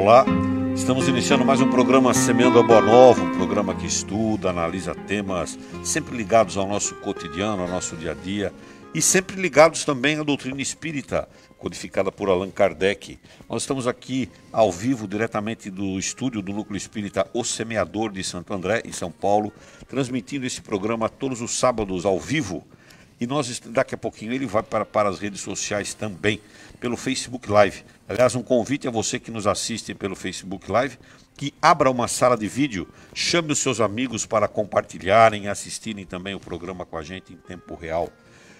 Olá, estamos iniciando mais um programa Semeando a Boa Nova, um programa que estuda, analisa temas sempre ligados ao nosso cotidiano, ao nosso dia a dia e sempre ligados também à doutrina espírita, codificada por Allan Kardec. Nós estamos aqui ao vivo, diretamente do estúdio do Núcleo Espírita O Semeador de Santo André, em São Paulo, transmitindo esse programa todos os sábados ao vivo. E nós, daqui a pouquinho, ele vai para as redes sociais também, pelo Facebook Live. Aliás, um convite a você que nos assiste pelo Facebook Live, que abra uma sala de vídeo, chame os seus amigos para compartilharem e assistirem também o programa com a gente em tempo real.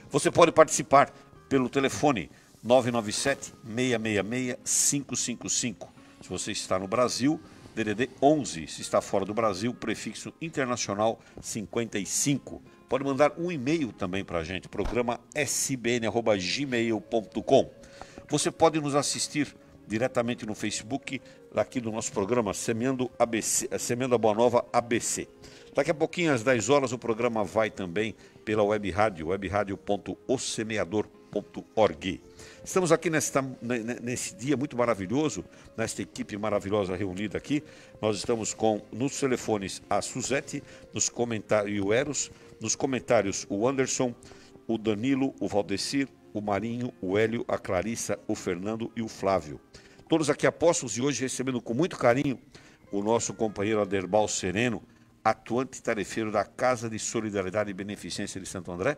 Você pode participar pelo telefone 997-666-555. Se você está no Brasil, DDD 11. Se está fora do Brasil, prefixo internacional 55. Pode mandar um e-mail também para a gente, programa sbn@gmail.com. Você pode nos assistir diretamente no Facebook, aqui do nosso programa Semeando a Boa Nova ABC. Daqui a pouquinho, às 10 horas, o programa vai também pela web rádio, webradio.osemeador.org. Estamos aqui nesse dia muito maravilhoso, nesta equipe maravilhosa reunida aqui. Nós estamos nos telefones a Suzete, nos comentários o Eros, nos comentários o Anderson, o Danilo, o Valdecir, o Marinho, o Hélio, a Clarissa, o Fernando e o Flávio. Todos aqui apóstolos, e hoje recebendo com muito carinho o nosso companheiro Aderbal Sereno, atuante tarefeiro da Casa de Solidariedade e Beneficência de Santo André,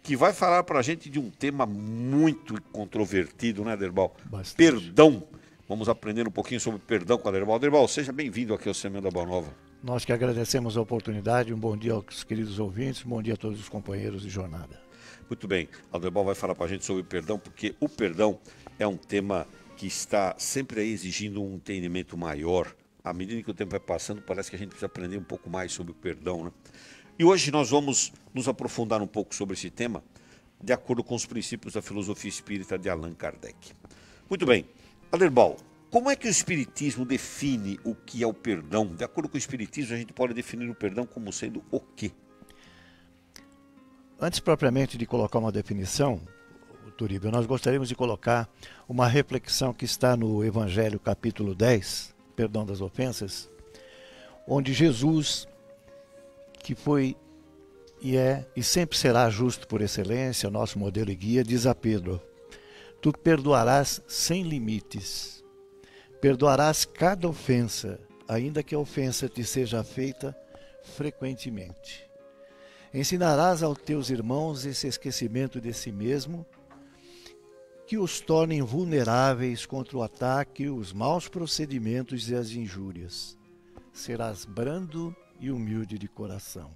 que vai falar para a gente de um tema muito controvertido, né, Aderbal? Bastante. Perdão. Vamos aprender um pouquinho sobre perdão com o Aderbal. Aderbal, seja bem-vindo aqui ao Semeando da Boa Nova. Nós que agradecemos a oportunidade, um bom dia aos queridos ouvintes, um bom dia a todos os companheiros de jornada. Muito bem, Aderbal vai falar para a gente sobre perdão, porque o perdão é um tema que está sempre aí exigindo um entendimento maior. À medida que o tempo vai passando, parece que a gente precisa aprender um pouco mais sobre o perdão, né? E hoje nós vamos nos aprofundar um pouco sobre esse tema, de acordo com os princípios da filosofia espírita de Allan Kardec. Muito bem, Aderbal, como é que o Espiritismo define o que é o perdão? De acordo com o Espiritismo, a gente pode definir o perdão como sendo o quê? Antes propriamente de colocar uma definição, Turíbio, nós gostaríamos de colocar uma reflexão que está no Evangelho capítulo 10, Perdão das Ofensas, onde Jesus, que foi e é e sempre será justo por excelência, nosso modelo e guia, diz a Pedro: tu perdoarás sem limites, perdoarás cada ofensa, ainda que a ofensa te seja feita frequentemente. Ensinarás aos teus irmãos esse esquecimento de si mesmo, que os tornem vulneráveis contra o ataque, os maus procedimentos e as injúrias. Serás brando e humilde de coração,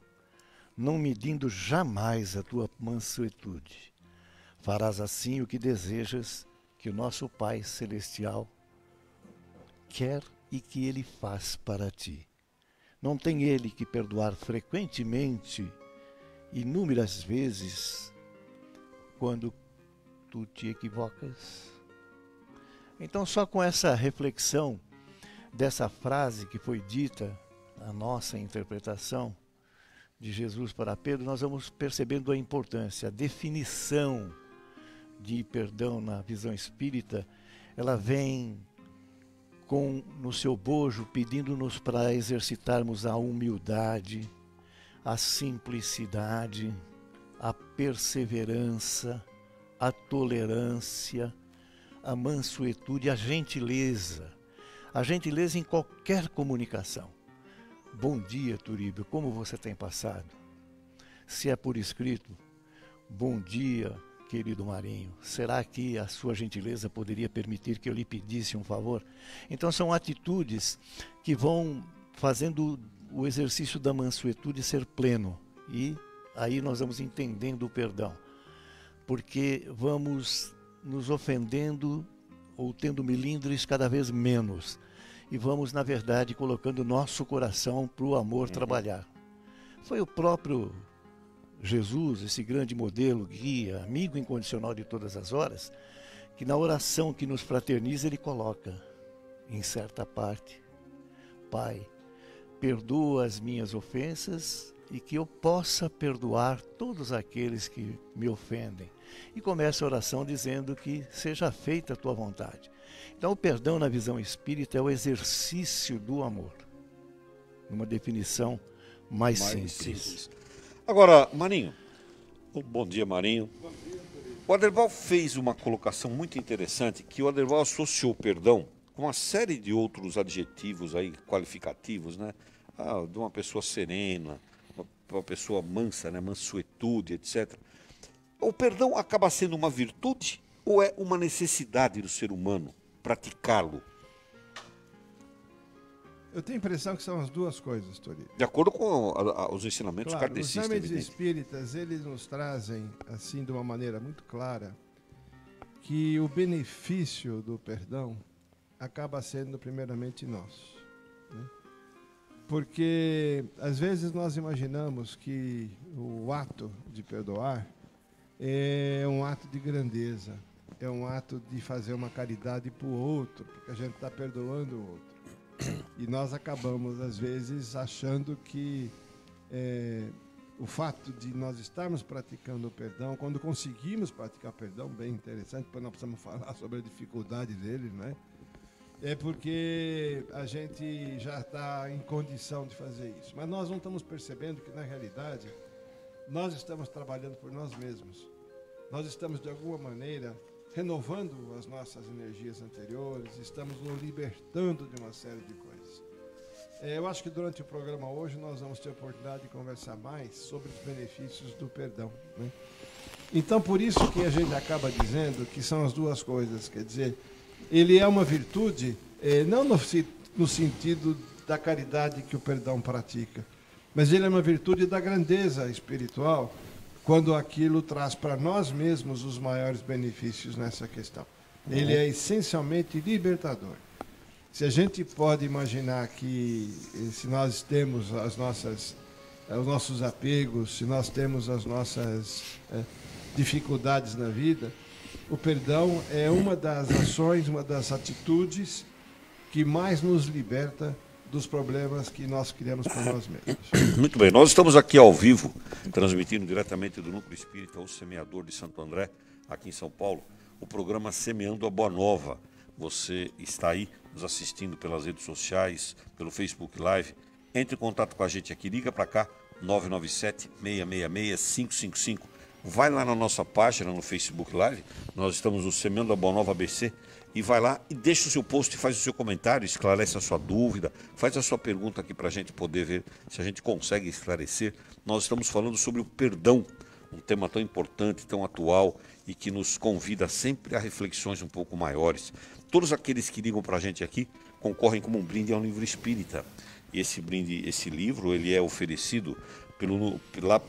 não medindo jamais a tua mansuetude. Farás assim o que desejas que o nosso Pai Celestial quer e que Ele faz para ti. Não tem Ele que perdoar frequentemente, inúmeras vezes, quando tu te equivocas? Então, só com essa reflexão dessa frase que foi dita, a nossa interpretação de Jesus para Pedro, nós vamos percebendo a importância, a definição de perdão na visão espírita. Ela vem no seu bojo pedindo-nos para exercitarmos a humildade, a simplicidade, a perseverança, a tolerância, a mansuetude, a gentileza em qualquer comunicação. Bom dia, Turíbio, como você tem passado? Se é por escrito, bom dia, querido Marinho. Será que a sua gentileza poderia permitir que eu lhe pedisse um favor? Então são atitudes que vão fazendo o exercício da mansuetude ser pleno. E aí nós vamos entendendo o perdão. Porque vamos nos ofendendo ou tendo melindres cada vez menos. E vamos, na verdade, colocando nosso coração para o amor trabalhar. Foi o próprio Jesus, esse grande modelo, guia, amigo incondicional de todas as horas, que na oração que nos fraterniza ele coloca, em certa parte: Pai, perdoa as minhas ofensas e que eu possa perdoar todos aqueles que me ofendem. E começa a oração dizendo que seja feita a tua vontade. Então, o perdão na visão espírita é o exercício do amor. Uma definição mais simples. Agora, Marinho, bom dia, Marinho. O Aderval fez uma colocação muito interessante, que o Aderval associou o perdão com uma série de outros adjetivos aí, qualificativos, né? De uma pessoa serena, uma pessoa mansa, né? Mansuetude, etc. O perdão acaba sendo uma virtude ou é uma necessidade do ser humano praticá-lo? Eu tenho a impressão que são as duas coisas, Torino. De acordo com os ensinamentos kardecistas. Os exames espíritas, eles nos trazem, assim, de uma maneira muito clara, que o benefício do perdão acaba sendo primeiramente nosso, né? Porque, às vezes, nós imaginamos que o ato de perdoar é um ato de grandeza, é um ato de fazer uma caridade para o outro, porque a gente está perdoando o outro. E nós acabamos, às vezes, achando que o fato de nós estarmos praticando o perdão, quando conseguimos praticar perdão, bem interessante, depois nós precisamos falar sobre a dificuldade dele, né? É porque a gente já está em condição de fazer isso. Mas nós não estamos percebendo que, na realidade, nós estamos trabalhando por nós mesmos. Nós estamos, de alguma maneira, renovando as nossas energias anteriores, estamos nos libertando de uma série de coisas. Eu acho que durante o programa hoje nós vamos ter a oportunidade de conversar mais sobre os benefícios do perdão, né? Então, por isso que a gente acaba dizendo que são as duas coisas, quer dizer, ele é uma virtude, não no sentido da caridade que o perdão pratica, mas ele é uma virtude da grandeza espiritual, quando aquilo traz para nós mesmos os maiores benefícios nessa questão. Ele é essencialmente libertador. Se a gente pode imaginar que, se nós temos os nossos apegos, se nós temos as nossas dificuldades na vida, o perdão é uma das ações, uma das atitudes que mais nos liberta dos problemas que nós criamos para nós mesmos. Muito bem, nós estamos aqui ao vivo, transmitindo diretamente do Núcleo Espírita, o Semeador de Santo André, aqui em São Paulo, o programa Semeando a Boa Nova. Você está aí nos assistindo pelas redes sociais, pelo Facebook Live. Entre em contato com a gente aqui, liga para cá, 997-666-555. Vai lá na nossa página no Facebook Live, nós estamos no Semeando a Boa Nova ABC, e vai lá e deixa o seu post, faz o seu comentário, esclarece a sua dúvida, faz a sua pergunta aqui para a gente poder ver se a gente consegue esclarecer. Nós estamos falando sobre o perdão, um tema tão importante, tão atual e que nos convida sempre a reflexões um pouco maiores. Todos aqueles que ligam para a gente aqui concorrem como um brinde ao livro espírita. E esse brinde, esse livro, ele é oferecido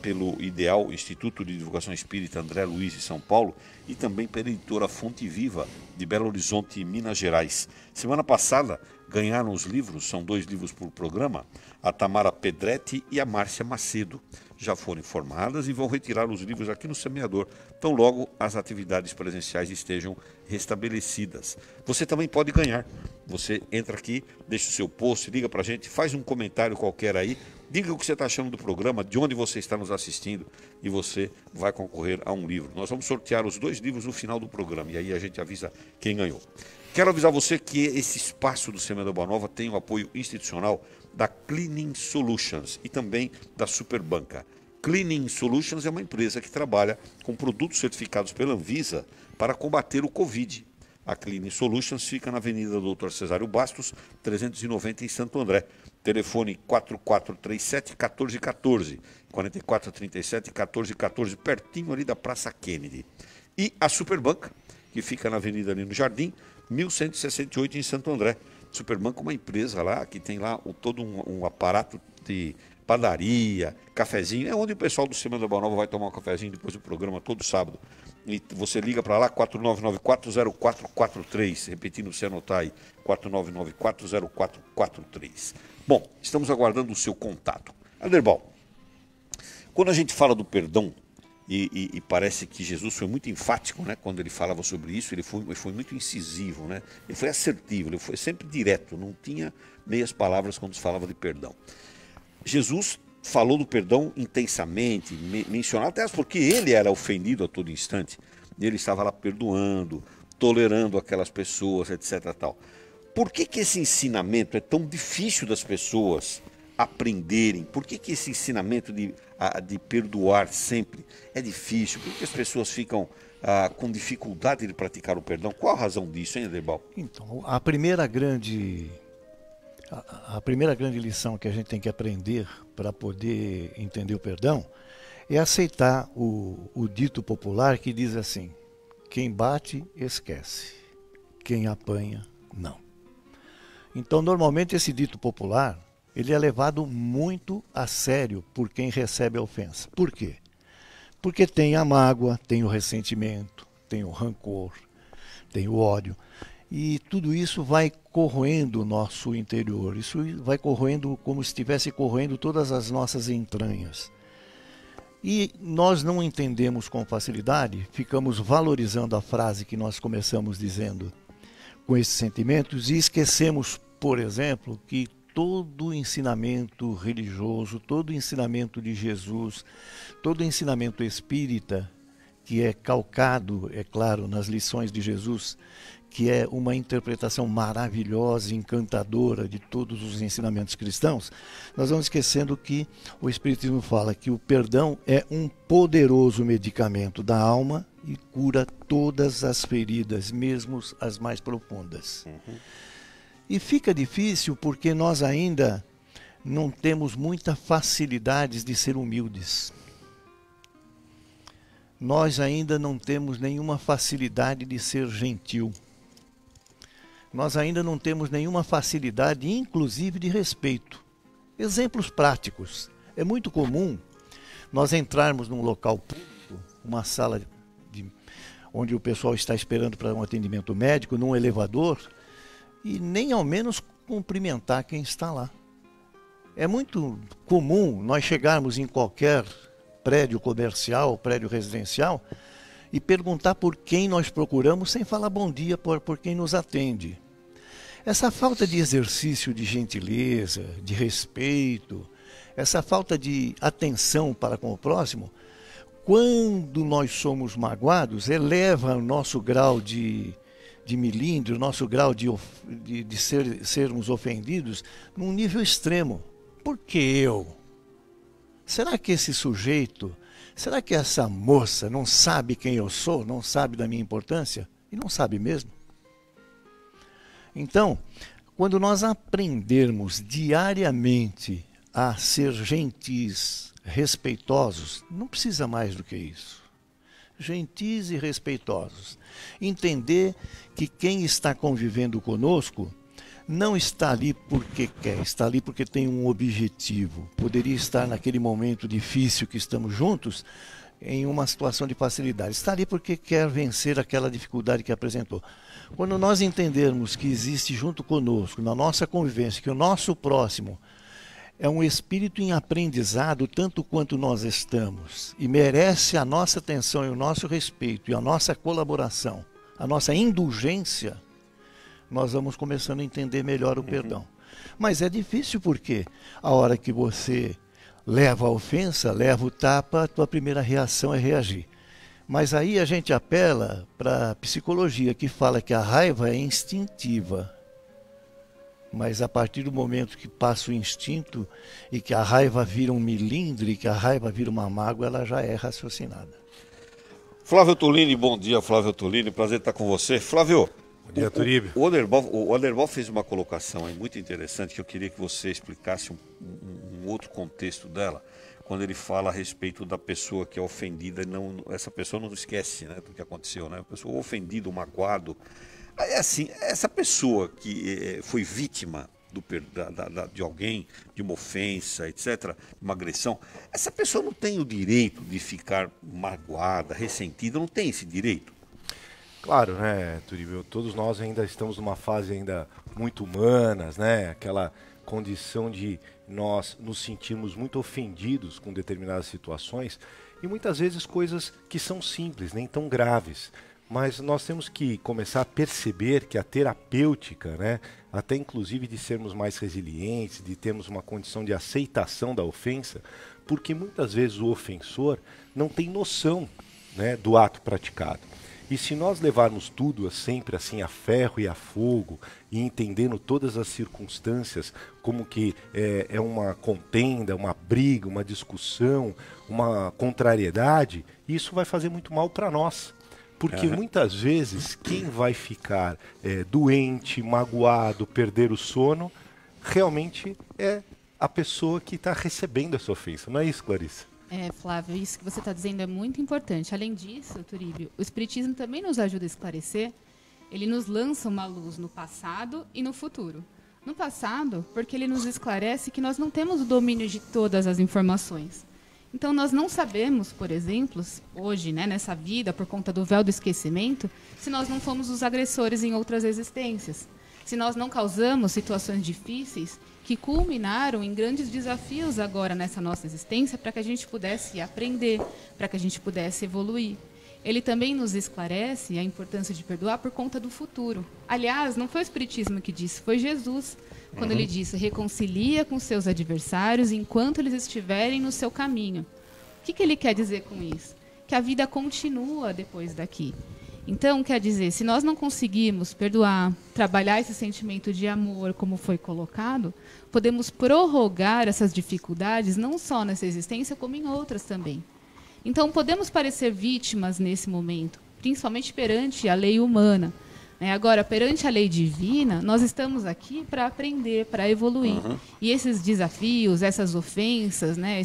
pelo IDEAL, Instituto de Divulgação Espírita André Luiz de São Paulo, e também pela editora Fonte Viva, de Belo Horizonte, Minas Gerais. Semana passada ganharam os livros, são 2 livros por programa, a Tamara Pedretti e a Márcia Macedo. Já foram informadas e vão retirar os livros aqui no Semeador, tão logo as atividades presenciais estejam restabelecidas. Você também pode ganhar. Você entra aqui, deixa o seu post, liga para a gente, faz um comentário qualquer aí, diga o que você está achando do programa, de onde você está nos assistindo, e você vai concorrer a um livro. Nós vamos sortear os 2 livros no final do programa, e aí a gente avisa quem ganhou. Quero avisar você que esse espaço do Semeando a Boa Nova tem o apoio institucional da Cleaning Solutions e também da Superbanca. Cleaning Solutions é uma empresa que trabalha com produtos certificados pela Anvisa para combater o Covid. A Cleaning Solutions fica na Avenida Dr. Cesário Bastos, 390, em Santo André. Telefone 4437-1414, 4437-1414, pertinho ali da Praça Kennedy. E a Superbanca, que fica na Avenida Nino Jardim, 1168, em Santo André. Superbanca é uma empresa lá que tem lá todo um aparato de padaria, cafezinho. É onde o pessoal do Semeando a Boa Nova vai tomar um cafezinho depois do programa, todo sábado. E você liga para lá, 4994-0443. Repetindo, você anotar aí, 4994-0443. Bom, estamos aguardando o seu contato. Aderbal, quando a gente fala do perdão, e parece que Jesus foi muito enfático, né, quando ele falava sobre isso, ele foi muito incisivo, né? Ele foi assertivo, ele foi sempre direto, não tinha meias palavras quando se falava de perdão. Jesus falou do perdão intensamente, mencionado até porque ele era ofendido a todo instante, e ele estava lá perdoando tolerando aquelas pessoas, etc. Tal. Por que esse ensinamento é tão difícil das pessoas aprenderem? Por que esse ensinamento de perdoar sempre é difícil? Por que as pessoas ficam com dificuldade de praticar o perdão? Qual a razão disso, hein, Aderbal? Então, a primeira grande lição que a gente tem que aprender para poder entender o perdão é aceitar o dito popular que diz assim: quem bate, esquece. Quem apanha, não. Então, normalmente, esse dito popular, ele é levado muito a sério por quem recebe a ofensa. Por quê? Porque tem a mágoa, tem o ressentimento, tem o rancor, tem o ódio. E tudo isso vai corroendo o nosso interior. Isso vai corroendo como se estivesse corroendo todas as nossas entranhas. E nós não entendemos com facilidade, ficamos valorizando a frase que nós começamos dizendo com esses sentimentos e esquecemos, por exemplo, que todo ensinamento religioso, todo ensinamento de Jesus, todo ensinamento espírita, que é calcado, é claro, nas lições de Jesus, que é uma interpretação maravilhosa, encantadora de todos os ensinamentos cristãos, nós vamos esquecendo que o Espiritismo fala que o perdão é um poderoso medicamento da alma e cura todas as feridas, mesmo as mais profundas. E fica difícil porque nós ainda não temos muita facilidade de ser humildes. Nós ainda não temos nenhuma facilidade de ser gentil. Nós ainda não temos nenhuma facilidade, inclusive, de respeito. Exemplos práticos. É muito comum nós entrarmos num local público, uma sala onde o pessoal está esperando para um atendimento médico, num elevador, e nem ao menos cumprimentar quem está lá. É muito comum nós chegarmos em qualquer prédio comercial, prédio residencial, e perguntar por quem nós procuramos sem falar bom dia por quem nos atende. Essa falta de exercício de gentileza, de respeito, essa falta de atenção para com o próximo, quando nós somos magoados, eleva o nosso grau de milímetro, o nosso grau de sermos ofendidos num nível extremo. Por que eu? Será que esse sujeito, será que essa moça não sabe quem eu sou, não sabe da minha importância? E não sabe mesmo. Então, quando nós aprendermos diariamente a ser gentis, respeitosos, não precisa mais do que isso. Gentis e respeitosos. Entender que quem está convivendo conosco não está ali porque quer, está ali porque tem um objetivo. Poderia estar naquele momento difícil que estamos juntos, em uma situação de facilidade. Está ali porque quer vencer aquela dificuldade que apresentou. Quando nós entendermos que existe junto conosco, na nossa convivência, que o nosso próximo é um espírito em aprendizado tanto quanto nós estamos e merece a nossa atenção e o nosso respeito e a nossa colaboração, a nossa indulgência, nós vamos começando a entender melhor o perdão. Mas é difícil porque a hora que você leva a ofensa, leva o tapa, a tua primeira reação é reagir. Mas aí a gente apela para a psicologia que fala que a raiva é instintiva. Mas a partir do momento que passa o instinto e que a raiva vira um melindre, que a raiva vira uma mágoa, ela já é raciocinada. Flávio Tolini, bom dia, Flávio Tolini, prazer estar com você. Flávio, bom dia, Turíbio. O Aderbal fez uma colocação aí muito interessante que eu queria que você explicasse um outro contexto dela, quando ele fala a respeito da pessoa que é ofendida, essa pessoa não esquece, né, do que aconteceu, né? A pessoa ofendida, o magoado. É assim, essa pessoa que foi vítima de alguém, de uma ofensa, etc., uma agressão, essa pessoa não tem o direito de ficar magoada, ressentida, não tem esse direito? Claro, né, Turíbio? Todos nós ainda estamos numa fase ainda muito humanas, né? Aquela condição de nós nos sentirmos muito ofendidos com determinadas situações e muitas vezes coisas que são simples, nem tão graves. Mas nós temos que começar a perceber que a terapêutica, né, até inclusive de sermos mais resilientes, de termos uma condição de aceitação da ofensa, porque muitas vezes o ofensor não tem noção, né, do ato praticado. E se nós levarmos tudo sempre assim a ferro e a fogo, e entendendo todas as circunstâncias como que é uma contenda, uma briga, uma discussão, uma contrariedade, isso vai fazer muito mal para nós. Porque muitas vezes quem vai ficar doente, magoado, perder o sono, realmente é a pessoa que está recebendo essa ofensa. Não é isso, Clarice? Flávio, isso que você está dizendo é muito importante. Além disso, Turíbio, o Espiritismo também nos ajuda a esclarecer. Ele nos lança uma luz no passado e no futuro. No passado, porque ele nos esclarece que nós não temos o domínio de todas as informações. Então, nós não sabemos, por exemplo, hoje, né, nessa vida, por conta do véu do esquecimento, se nós não fomos os agressores em outras existências. Se nós não causamos situações difíceis que culminaram em grandes desafios agora nessa nossa existência para que a gente pudesse aprender, para que a gente pudesse evoluir. Ele também nos esclarece a importância de perdoar por conta do futuro. Aliás, não foi o Espiritismo que disse, foi Jesus, quando ele disse, reconcilia com seus adversários enquanto eles estiverem no seu caminho. O que ele quer dizer com isso? Que a vida continua depois daqui. Então, quer dizer, se nós não conseguirmos perdoar, trabalhar esse sentimento de amor, como foi colocado, podemos prorrogar essas dificuldades não só nessa existência, como em outras também. Então, podemos parecer vítimas nesse momento, principalmente perante a lei humana. Agora, perante a lei divina, nós estamos aqui para aprender, para evoluir. E esses desafios, essas ofensas, né,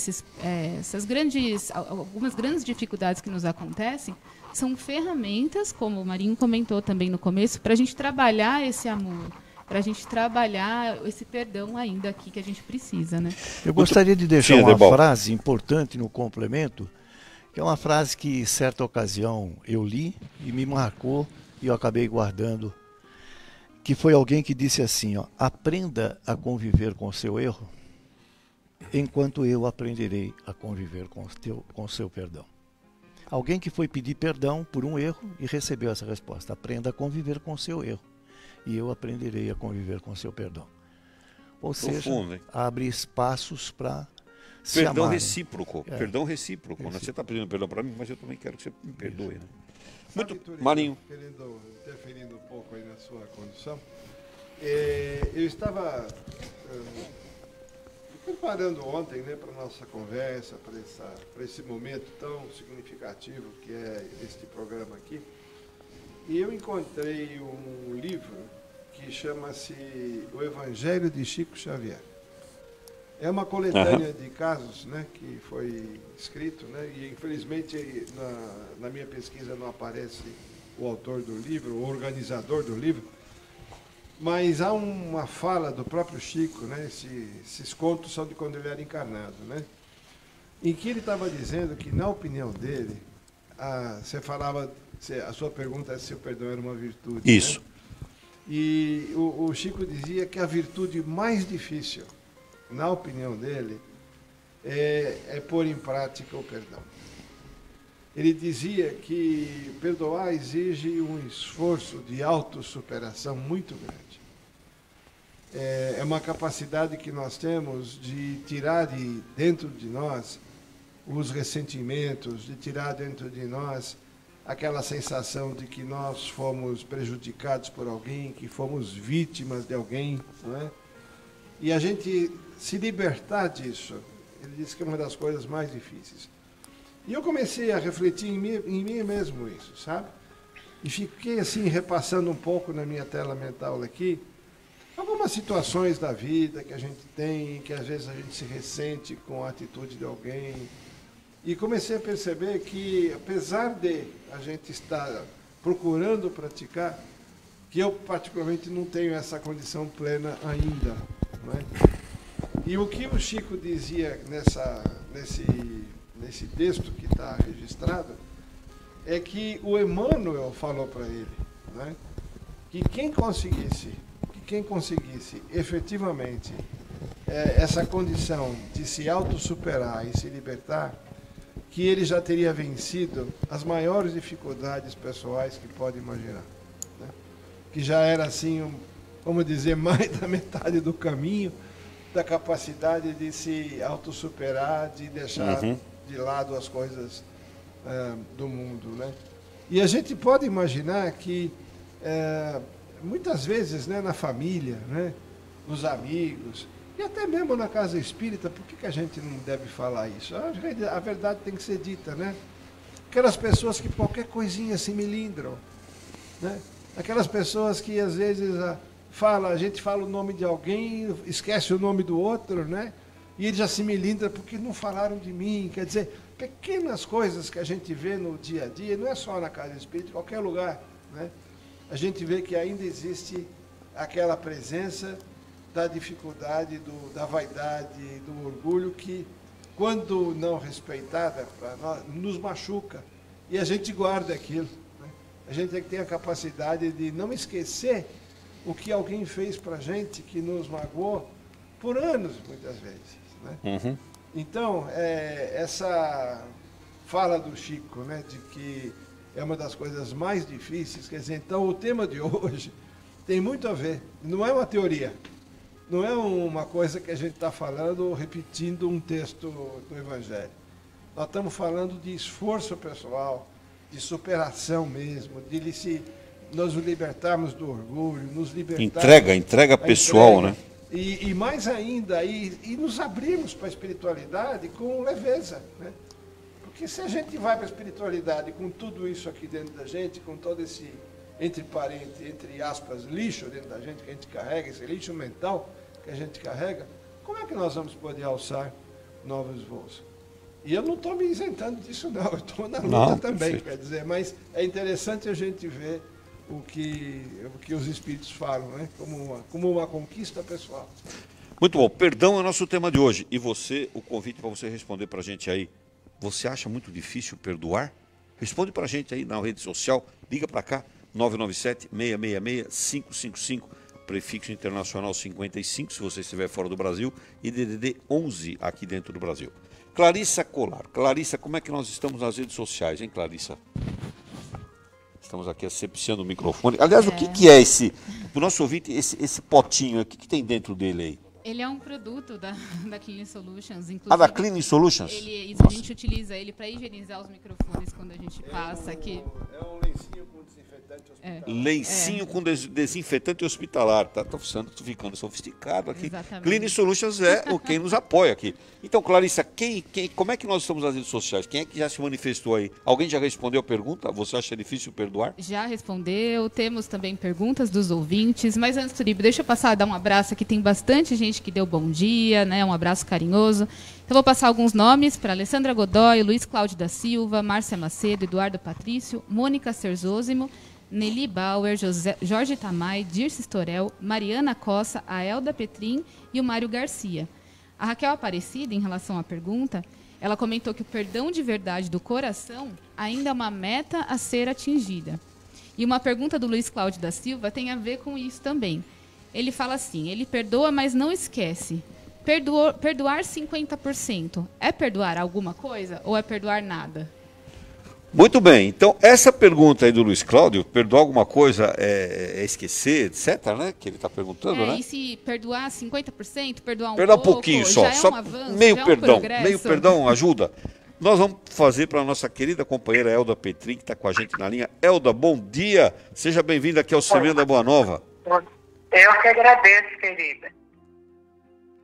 algumas grandes dificuldades que nos acontecem, são ferramentas, como o Marinho comentou também no começo, para a gente trabalhar esse amor, para a gente trabalhar esse perdão ainda aqui que a gente precisa, né? Eu gostaria de deixar uma frase importante no complemento, que é uma frase que, certa ocasião, eu li e me marcou e eu acabei guardando, que foi alguém que disse assim, aprenda a conviver com o seu erro, enquanto eu aprenderei a conviver com o seu perdão. Alguém que foi pedir perdão por um erro e recebeu essa resposta. Aprenda a conviver com o seu erro e eu aprenderei a conviver com o seu perdão. Ou seja, abre espaços para se amar. Perdão recíproco. Perdão recíproco. Né? Você está pedindo perdão para mim, mas eu também quero que você me perdoe. Né? Muito, Turíbio, Marinho. Interferindo um pouco aí na sua condição, eu estava preparando ontem, né, para a nossa conversa, para esse momento tão significativo que é este programa aqui, e eu encontrei um livro que chama-se O Evangelho de Chico Xavier. É uma coletânea de casos, né, que foi escrito, né, e infelizmente na minha pesquisa não aparece o autor do livro, o organizador do livro, mas há uma fala do próprio Chico, né, esses contos são de quando ele era encarnado, né, em que ele estava dizendo que, na opinião dele, você falava, a sua pergunta é se o perdão era uma virtude. Isso. Né? E o Chico dizia que a virtude mais difícil, na opinião dele, é pôr em prática o perdão. Ele dizia que perdoar exige um esforço de autossuperação muito grande. É uma capacidade que nós temos de tirar de dentro de nós os ressentimentos, de tirar dentro de nós aquela sensação de que nós fomos prejudicados por alguém, que fomos vítimas de alguém, não é? E a gente se libertar disso, ele disse que é uma das coisas mais difíceis. E eu comecei a refletir em mim mesmo isso, sabe? E fiquei assim, repassando um pouco na minha tela mental aqui, algumas situações da vida que a gente tem, que às vezes a gente se ressente com a atitude de alguém. E comecei a perceber que, apesar de a gente estar procurando praticar, que eu particularmente não tenho essa condição plena ainda, não é? E o que o Chico dizia nesse texto que está registrado é que o Emmanuel falou para ele, né, que quem conseguisse efetivamente essa condição de se autossuperar e se libertar, que ele já teria vencido as maiores dificuldades pessoais que pode imaginar, né? Que já era assim, vamos dizer, mais da metade do caminho da capacidade de se autossuperar, de deixar de lado as coisas do mundo, né? E a gente pode imaginar que, muitas vezes, né, na família, né, nos amigos, e até mesmo na casa espírita, por que a gente não deve falar isso? A verdade tem que ser dita, né? Aquelas pessoas que qualquer coisinha se melindram, né? Aquelas pessoas que às vezes a gente fala o nome de alguém, esquece o nome do outro, né? E ele já se melindra porque não falaram de mim. Quer dizer, pequenas coisas que a gente vê no dia a dia, não é só na casa espírita, em qualquer lugar, né? A gente vê que ainda existe aquela presença da dificuldade, da vaidade, do orgulho que, quando não respeitada, nos machuca. E a gente guarda aquilo. Né? A gente tem que ter a capacidade de não esquecer o que alguém fez para a gente, que nos magoou por anos, muitas vezes. Né? Então, essa fala do Chico, né, de que é uma das coisas mais difíceis, quer dizer, então o tema de hoje tem muito a ver, não é uma teoria, não é uma coisa que a gente está falando, repetindo um texto do Evangelho. Nós estamos falando de esforço pessoal, de superação mesmo, de nós nos libertarmos do orgulho, nos libertarmos... Entrega pessoal, né? E mais ainda, e nos abrirmos para a espiritualidade com leveza, né? Porque se a gente vai para a espiritualidade com tudo isso aqui dentro da gente, com todo esse, entre aspas, lixo dentro da gente que a gente carrega, esse lixo mental que a gente carrega, como é que nós vamos poder alçar novos voos? E eu não estou me isentando disso, não. Eu estou na luta também, perfeito. Quer dizer, mas é interessante a gente ver o que os espíritos falam, né? Como uma conquista pessoal. Muito bom. Perdão é o nosso tema de hoje. E você, o convite para você responder para a gente aí. Você acha muito difícil perdoar? Responde para a gente aí na rede social. Liga para cá, 997-666-555, prefixo internacional 55, se você estiver fora do Brasil, e DDD 11 aqui dentro do Brasil. Clarissa Colar. Clarissa, como é que nós estamos nas redes sociais, hein, Clarissa? Estamos aqui asepsiando o microfone. Aliás, o que é esse, o nosso ouvinte, esse potinho, o que tem dentro dele aí? Ele é um produto da Clean Solutions. Inclusive, da Clean Solutions? A gente utiliza ele para higienizar os microfones quando a gente passa aqui. É um lencinho com desinfetante hospitalar. Lencinho com desinfetante hospitalar. Tá ficando sofisticado aqui. Exatamente. Clean Solutions é quem nos apoia aqui. Então, Clarissa, como é que nós estamos nas redes sociais? Quem é que já se manifestou aí? Alguém já respondeu a pergunta? Você acha difícil perdoar? Já respondeu. Temos também perguntas dos ouvintes. Mas antes, Turíbio, deixa eu dar um abraço aqui. Tem bastante gente que deu bom dia, né? Um abraço carinhoso. Então, vou passar alguns nomes para Alessandra Godoy, Luiz Cláudio da Silva, Márcia Macedo, Eduardo Patrício, Mônica Serzósimo, Nelly Bauer, Jorge Tamay, Dirce Storel, Mariana Cossa, a Elda Petrin e o Mário Garcia. A Raquel Aparecida, em relação à pergunta, ela comentou que o perdão de verdade do coração ainda é uma meta a ser atingida. E uma pergunta do Luiz Cláudio da Silva tem a ver com isso também. Ele fala assim, ele perdoa, mas não esquece. Perdoar 50% é perdoar alguma coisa ou é perdoar nada? Muito bem, então essa pergunta aí do Luiz Cláudio, perdoar alguma coisa é esquecer, etc, né? Que ele está perguntando, né? E se perdoar 50%, perdoar um pouquinho só, já é um avanço, meio já perdão, é um progresso. meio perdão ajuda. Nós vamos fazer para a nossa querida companheira Elda Petrin, que está com a gente na linha. Elda, bom dia, seja bem-vinda aqui ao Semendo da Boa Nova. Eu que agradeço, querida.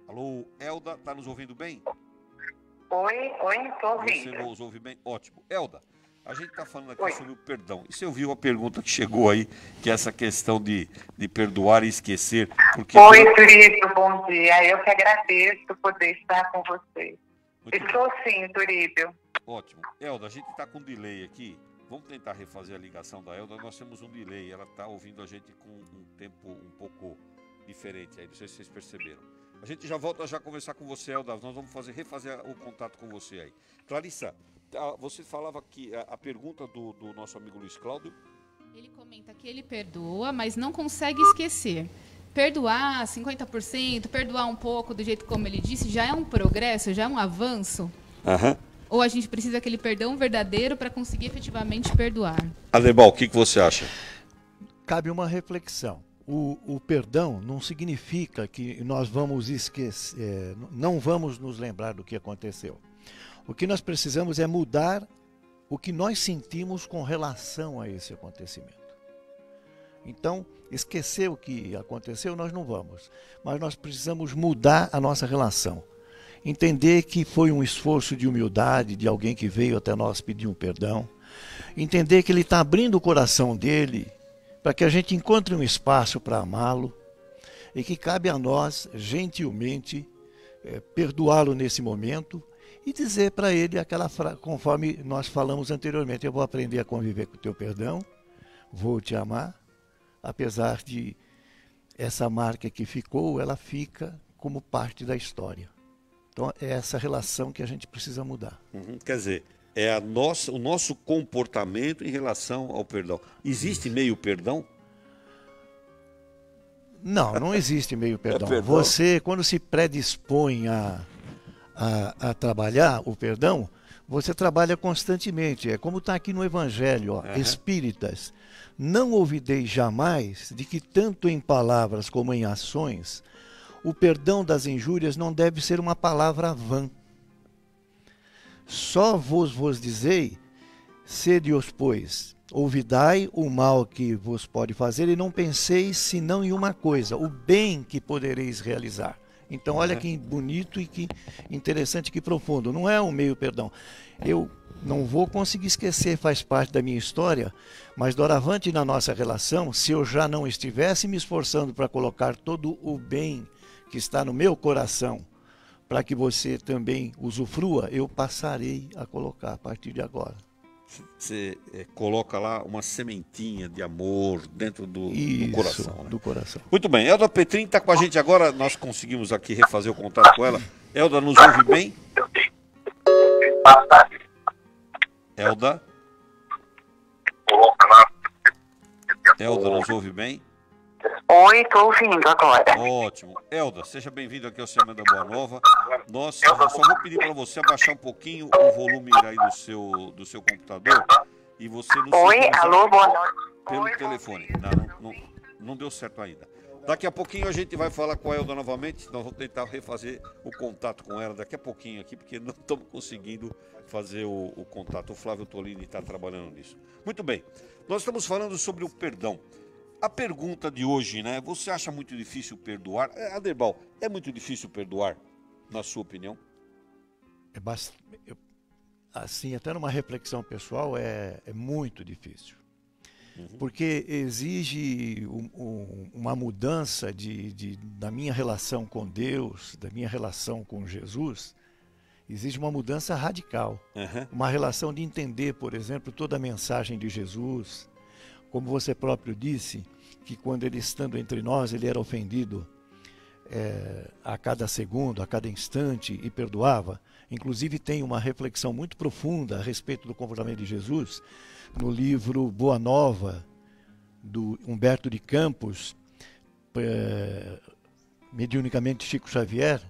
Alô, Elda, está nos ouvindo bem? Oi, estou ouvindo. Você nos ouve bem? Ótimo. Elda, a gente está falando aqui sobre o perdão. E você ouviu a pergunta que chegou aí, que é essa questão de perdoar e esquecer? Porque... Oi, Turíbio, bom dia. Eu que agradeço poder estar com você. Estou sim, Turíbio. Ótimo. Elda, a gente está com delay aqui. Vamos tentar refazer a ligação da Elda. Nós temos um delay. Ela está ouvindo a gente com um tempo um pouco diferente aí. Não sei se vocês perceberam. A gente já volta a conversar com você, Elda. Nós vamos refazer o contato com você aí. Clarissa, você falava que a pergunta do nosso amigo Luiz Cláudio... Ele comenta que ele perdoa, mas não consegue esquecer. Perdoar 50%, perdoar um pouco do jeito como ele disse, já é um progresso, já é um avanço? Ou a gente precisa daquele perdão verdadeiro para conseguir efetivamente perdoar? Adebal, o que você acha? Cabe uma reflexão. O perdão não significa que nós vamos esquecer, não vamos nos lembrar do que aconteceu. O que nós precisamos é mudar o que nós sentimos com relação a esse acontecimento. Então, esquecer o que aconteceu nós não vamos, mas nós precisamos mudar a nossa relação. Entender que foi um esforço de humildade de alguém que veio até nós pedir um perdão. Entender que ele está abrindo o coração dele para que a gente encontre um espaço para amá-lo e que cabe a nós, gentilmente, perdoá-lo nesse momento e dizer para ele aquela frase, conforme nós falamos anteriormente: eu vou aprender a conviver com o teu perdão, vou te amar, apesar de essa marca que ficou, ela fica como parte da história. Então é essa relação que a gente precisa mudar. Quer dizer, é o nosso comportamento em relação ao perdão. Existe meio perdão? Não, não existe meio perdão. Você, quando se predispõe a trabalhar o perdão, você trabalha constantemente. É como está aqui no Evangelho, Espíritas. Não ouvideis jamais de que tanto em palavras como em ações, o perdão das injúrias não deve ser uma palavra vã. Só vos dizei, sede-os, pois, ouvidai o mal que vos pode fazer e não penseis senão em uma coisa, o bem que podereis realizar. Então olha que bonito e que interessante, que profundo. Não é um meio perdão. Eu não vou conseguir esquecer, faz parte da minha história, mas doravante na nossa relação, se eu já não estivesse me esforçando para colocar todo o bem que está no meu coração, para que você também usufrua, eu passarei a colocar a partir de agora. Você coloca lá uma sementinha de amor dentro do coração. Né? Do coração. Muito bem, Elda Petrin está com a gente agora, nós conseguimos aqui refazer o contato com ela. Elda, nos ouve bem? Elda? Elda, nos ouve bem? Oi, estou ouvindo agora. Ótimo. Elda, seja bem-vindo aqui ao Semana da Boa Nova. Eu só vou pedir para você abaixar um pouquinho o volume aí do seu computador e você nos Oi, alô, boa noite. Pelo telefone. Não deu certo ainda. Daqui a pouquinho a gente vai falar com a Elda novamente. Nós vamos tentar refazer o contato com ela daqui a pouquinho aqui, porque não estamos conseguindo fazer o contato. O Flávio Tolini está trabalhando nisso. Muito bem. Nós estamos falando sobre o perdão. A pergunta de hoje, né? Você acha muito difícil perdoar? Aderbal, é muito difícil perdoar, na sua opinião? Assim, até numa reflexão pessoal, é muito difícil. Porque exige uma mudança da minha relação com Deus, da minha relação com Jesus. Exige uma mudança radical. Uma relação de entender, por exemplo, toda a mensagem de Jesus. Como você próprio disse, que quando ele estando entre nós, ele era ofendido a cada segundo, a cada instante e perdoava. Inclusive tem uma reflexão muito profunda a respeito do comportamento de Jesus no livro Boa Nova, do Humberto de Campos, mediunicamente Chico Xavier,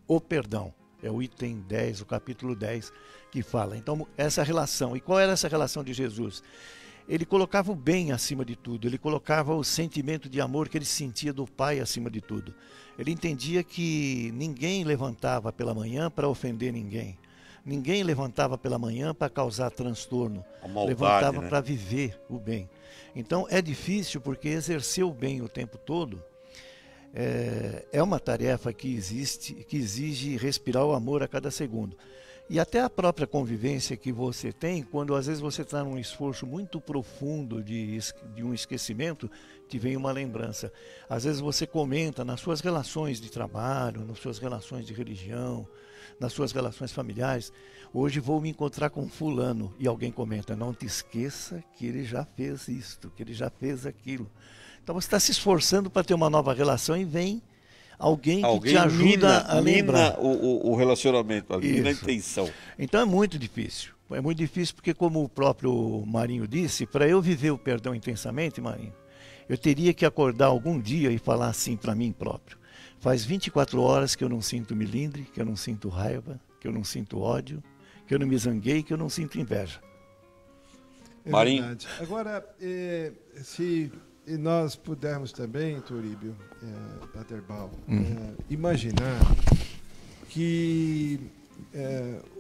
o perdão. É o item 10, o capítulo 10, que fala. Então, essa relação. E qual era essa relação de Jesus? Ele colocava o bem acima de tudo, ele colocava o sentimento de amor que ele sentia do Pai acima de tudo. Ele entendia que ninguém levantava pela manhã para ofender ninguém. Ninguém levantava pela manhã para causar transtorno. Levantava para viver o bem. Então é difícil porque exercer o bem o tempo todo é uma tarefa que exige respirar o amor a cada segundo. E até a própria convivência que você tem, quando às vezes você está num esforço muito profundo de um esquecimento, te vem uma lembrança. Às vezes você comenta nas suas relações de trabalho, nas suas relações de religião, nas suas relações familiares, hoje vou me encontrar com fulano, e alguém comenta, não te esqueça que ele já fez isto, que ele já fez aquilo. Então você está se esforçando para ter uma nova relação e vem alguém que te ajuda a lembrar. O relacionamento, mina a intenção. Então é muito difícil. É muito difícil porque, como o próprio Marinho disse, para eu viver o perdão intensamente, Marinho, eu teria que acordar algum dia e falar assim para mim próprio. Faz 24 horas que eu não sinto melindre, que eu não sinto raiva, que eu não sinto ódio, que eu não me zanguei, que eu não sinto inveja. Marinho. Verdade. Agora, se nós pudermos também, Turíbio, Aderbal, imaginar que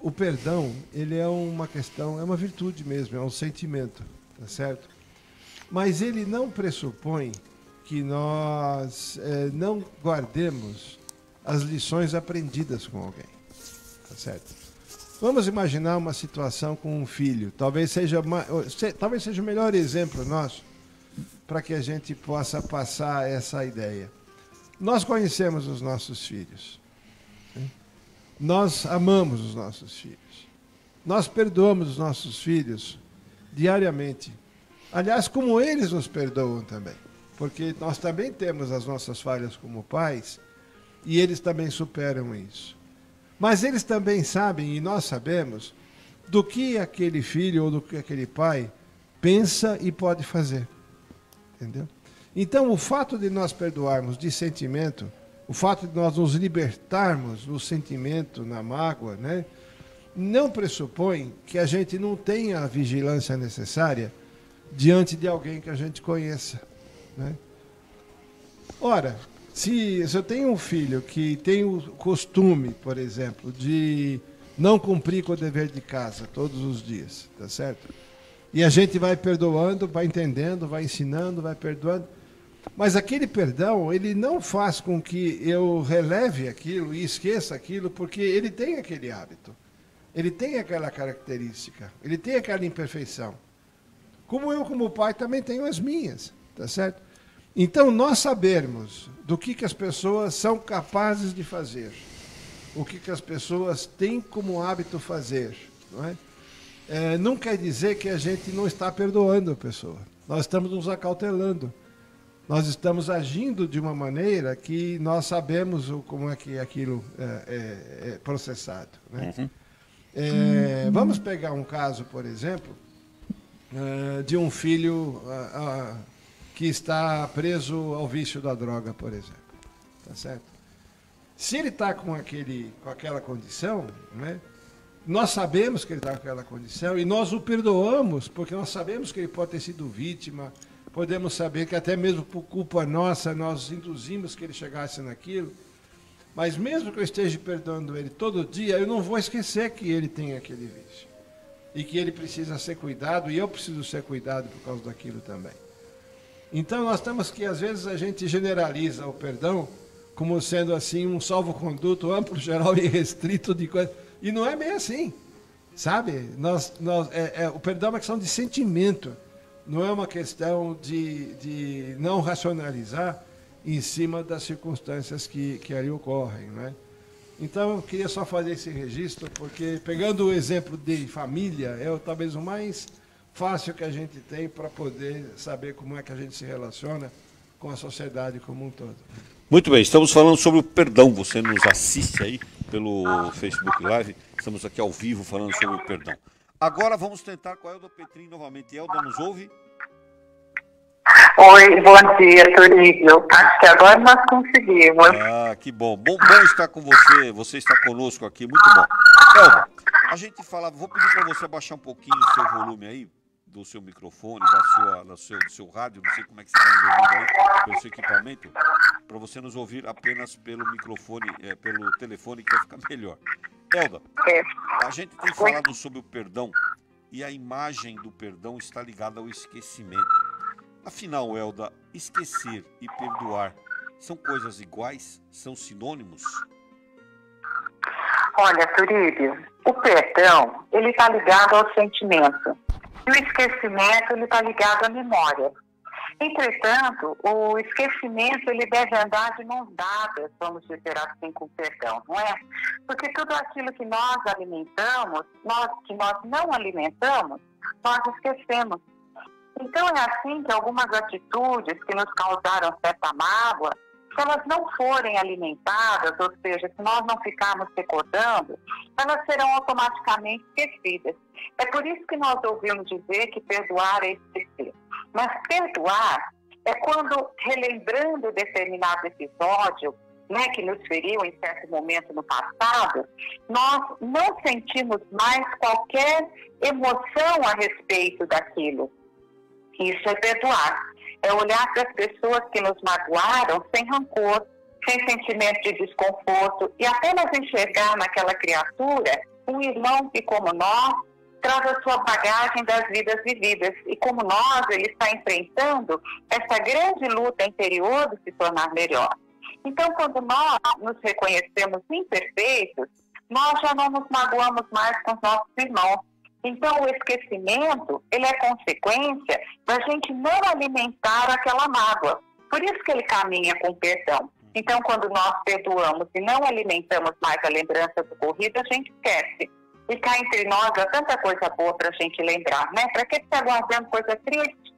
o perdão, ele é uma questão, é uma virtude mesmo, é um sentimento, tá certo? Mas ele não pressupõe que nós não guardemos as lições aprendidas com alguém, tá certo? Vamos imaginar uma situação com um filho, talvez seja o melhor exemplo nosso para que a gente possa passar essa ideia. Nós conhecemos os nossos filhos, né? Nós amamos os nossos filhos, nós perdoamos os nossos filhos diariamente. Aliás, como eles nos perdoam também, porque nós também temos as nossas falhas como pais e eles também superam isso. Mas eles também sabem, e nós sabemos, do que aquele filho ou do que aquele pai pensa e pode fazer. Entendeu? Então, o fato de nós perdoarmos de sentimento, o fato de nós nos libertarmos do sentimento, na mágoa, né, não pressupõe que a gente não tenha a vigilância necessária diante de alguém que a gente conheça, né? Ora, se eu tenho um filho que tem o costume, por exemplo, de não cumprir com o dever de casa todos os dias, tá certo? E a gente vai perdoando, vai entendendo, vai ensinando, vai perdoando, mas aquele perdão, ele não faz com que eu releve aquilo e esqueça aquilo, porque ele tem aquele hábito, ele tem aquela característica, ele tem aquela imperfeição. Como eu, como pai, também tenho as minhas, tá certo? Então, nós sabermos do que as pessoas são capazes de fazer, o que as pessoas têm como hábito fazer, não é? Não quer dizer que a gente não está perdoando a pessoa. Nós estamos nos acautelando. Nós estamos agindo de uma maneira que nós sabemos como é que aquilo é processado, né? Vamos pegar um caso, por exemplo, de um filho que está preso ao vício da droga, por exemplo. Tá certo? Se ele está com aquela condição, né, nós sabemos que ele está com aquela condição e nós o perdoamos, porque nós sabemos que ele pode ter sido vítima, podemos saber que até mesmo por culpa nossa nós induzimos que ele chegasse naquilo, mas mesmo que eu esteja perdoando ele todo dia, eu não vou esquecer que ele tem aquele vício e que ele precisa ser cuidado e eu preciso ser cuidado por causa daquilo também. Então nós temos que, às vezes, a gente generaliza o perdão como sendo assim um salvo-conduto amplo, geral e restrito de coisa. E não é bem assim, sabe? O perdão é uma questão de sentimento, não é uma questão de não racionalizar em cima das circunstâncias que ali ocorrem, né? Então, eu queria só fazer esse registro, porque pegando o exemplo de família, é talvez o mais fácil que a gente tem para poder saber como é que a gente se relaciona com a sociedade como um todo. Muito bem, estamos falando sobre o perdão. Você nos assiste aí pelo Facebook Live. Estamos aqui ao vivo falando sobre o perdão. Agora vamos tentar com a Elda Petrin novamente. Elda, nos ouve? Oi, bom dia, Turíbio. Acho que agora nós conseguimos. Ah, que bom. Bom estar com você. Você está conosco aqui, muito bom. Elda, a gente falava, vou pedir para você abaixar um pouquinho o seu volume aí, do seu microfone, do seu rádio, não sei como é que você está nos ouvindo aí, pelo seu equipamento, para você nos ouvir apenas pelo microfone, pelo telefone, que vai ficar melhor. Elda, a gente tem falado sobre o perdão e a imagem do perdão está ligada ao esquecimento. Afinal, Elda, esquecer e perdoar são coisas iguais? São sinônimos? Olha, Turíbio, o perdão, ele está ligado ao sentimento. E o esquecimento, ele está ligado à memória. Entretanto, o esquecimento, ele deve andar de mãos dadas, vamos dizer assim, com o perdão, não é? Porque tudo aquilo que nós alimentamos, que nós não alimentamos, nós esquecemos. Então, é assim que algumas atitudes que nos causaram certa mágoa, se elas não forem alimentadas, ou seja, se nós não ficarmos recordando, elas serão automaticamente esquecidas. É por isso que nós ouvimos dizer que perdoar é esquecer. Mas perdoar é quando, relembrando determinado episódio, né, que nos feriu em certo momento no passado, nós não sentimos mais qualquer emoção a respeito daquilo. Isso é perdoar. É olhar para as pessoas que nos magoaram sem rancor, sem sentimento de desconforto e apenas enxergar naquela criatura um irmão que, como nós, traz a sua bagagem das vidas vividas. E como nós, ele está enfrentando essa grande luta interior de se tornar melhor. Então, quando nós nos reconhecemos imperfeitos, nós já não nos magoamos mais com os nossos irmãos. Então, o esquecimento, ele é consequência da gente não alimentar aquela mágoa. Por isso que ele caminha com perdão. Então, quando nós perdoamos e não alimentamos mais a lembrança do ocorrido, a gente esquece. E cá entre nós há tanta coisa boa para a gente lembrar, né? Para que ficar guardando coisa triste?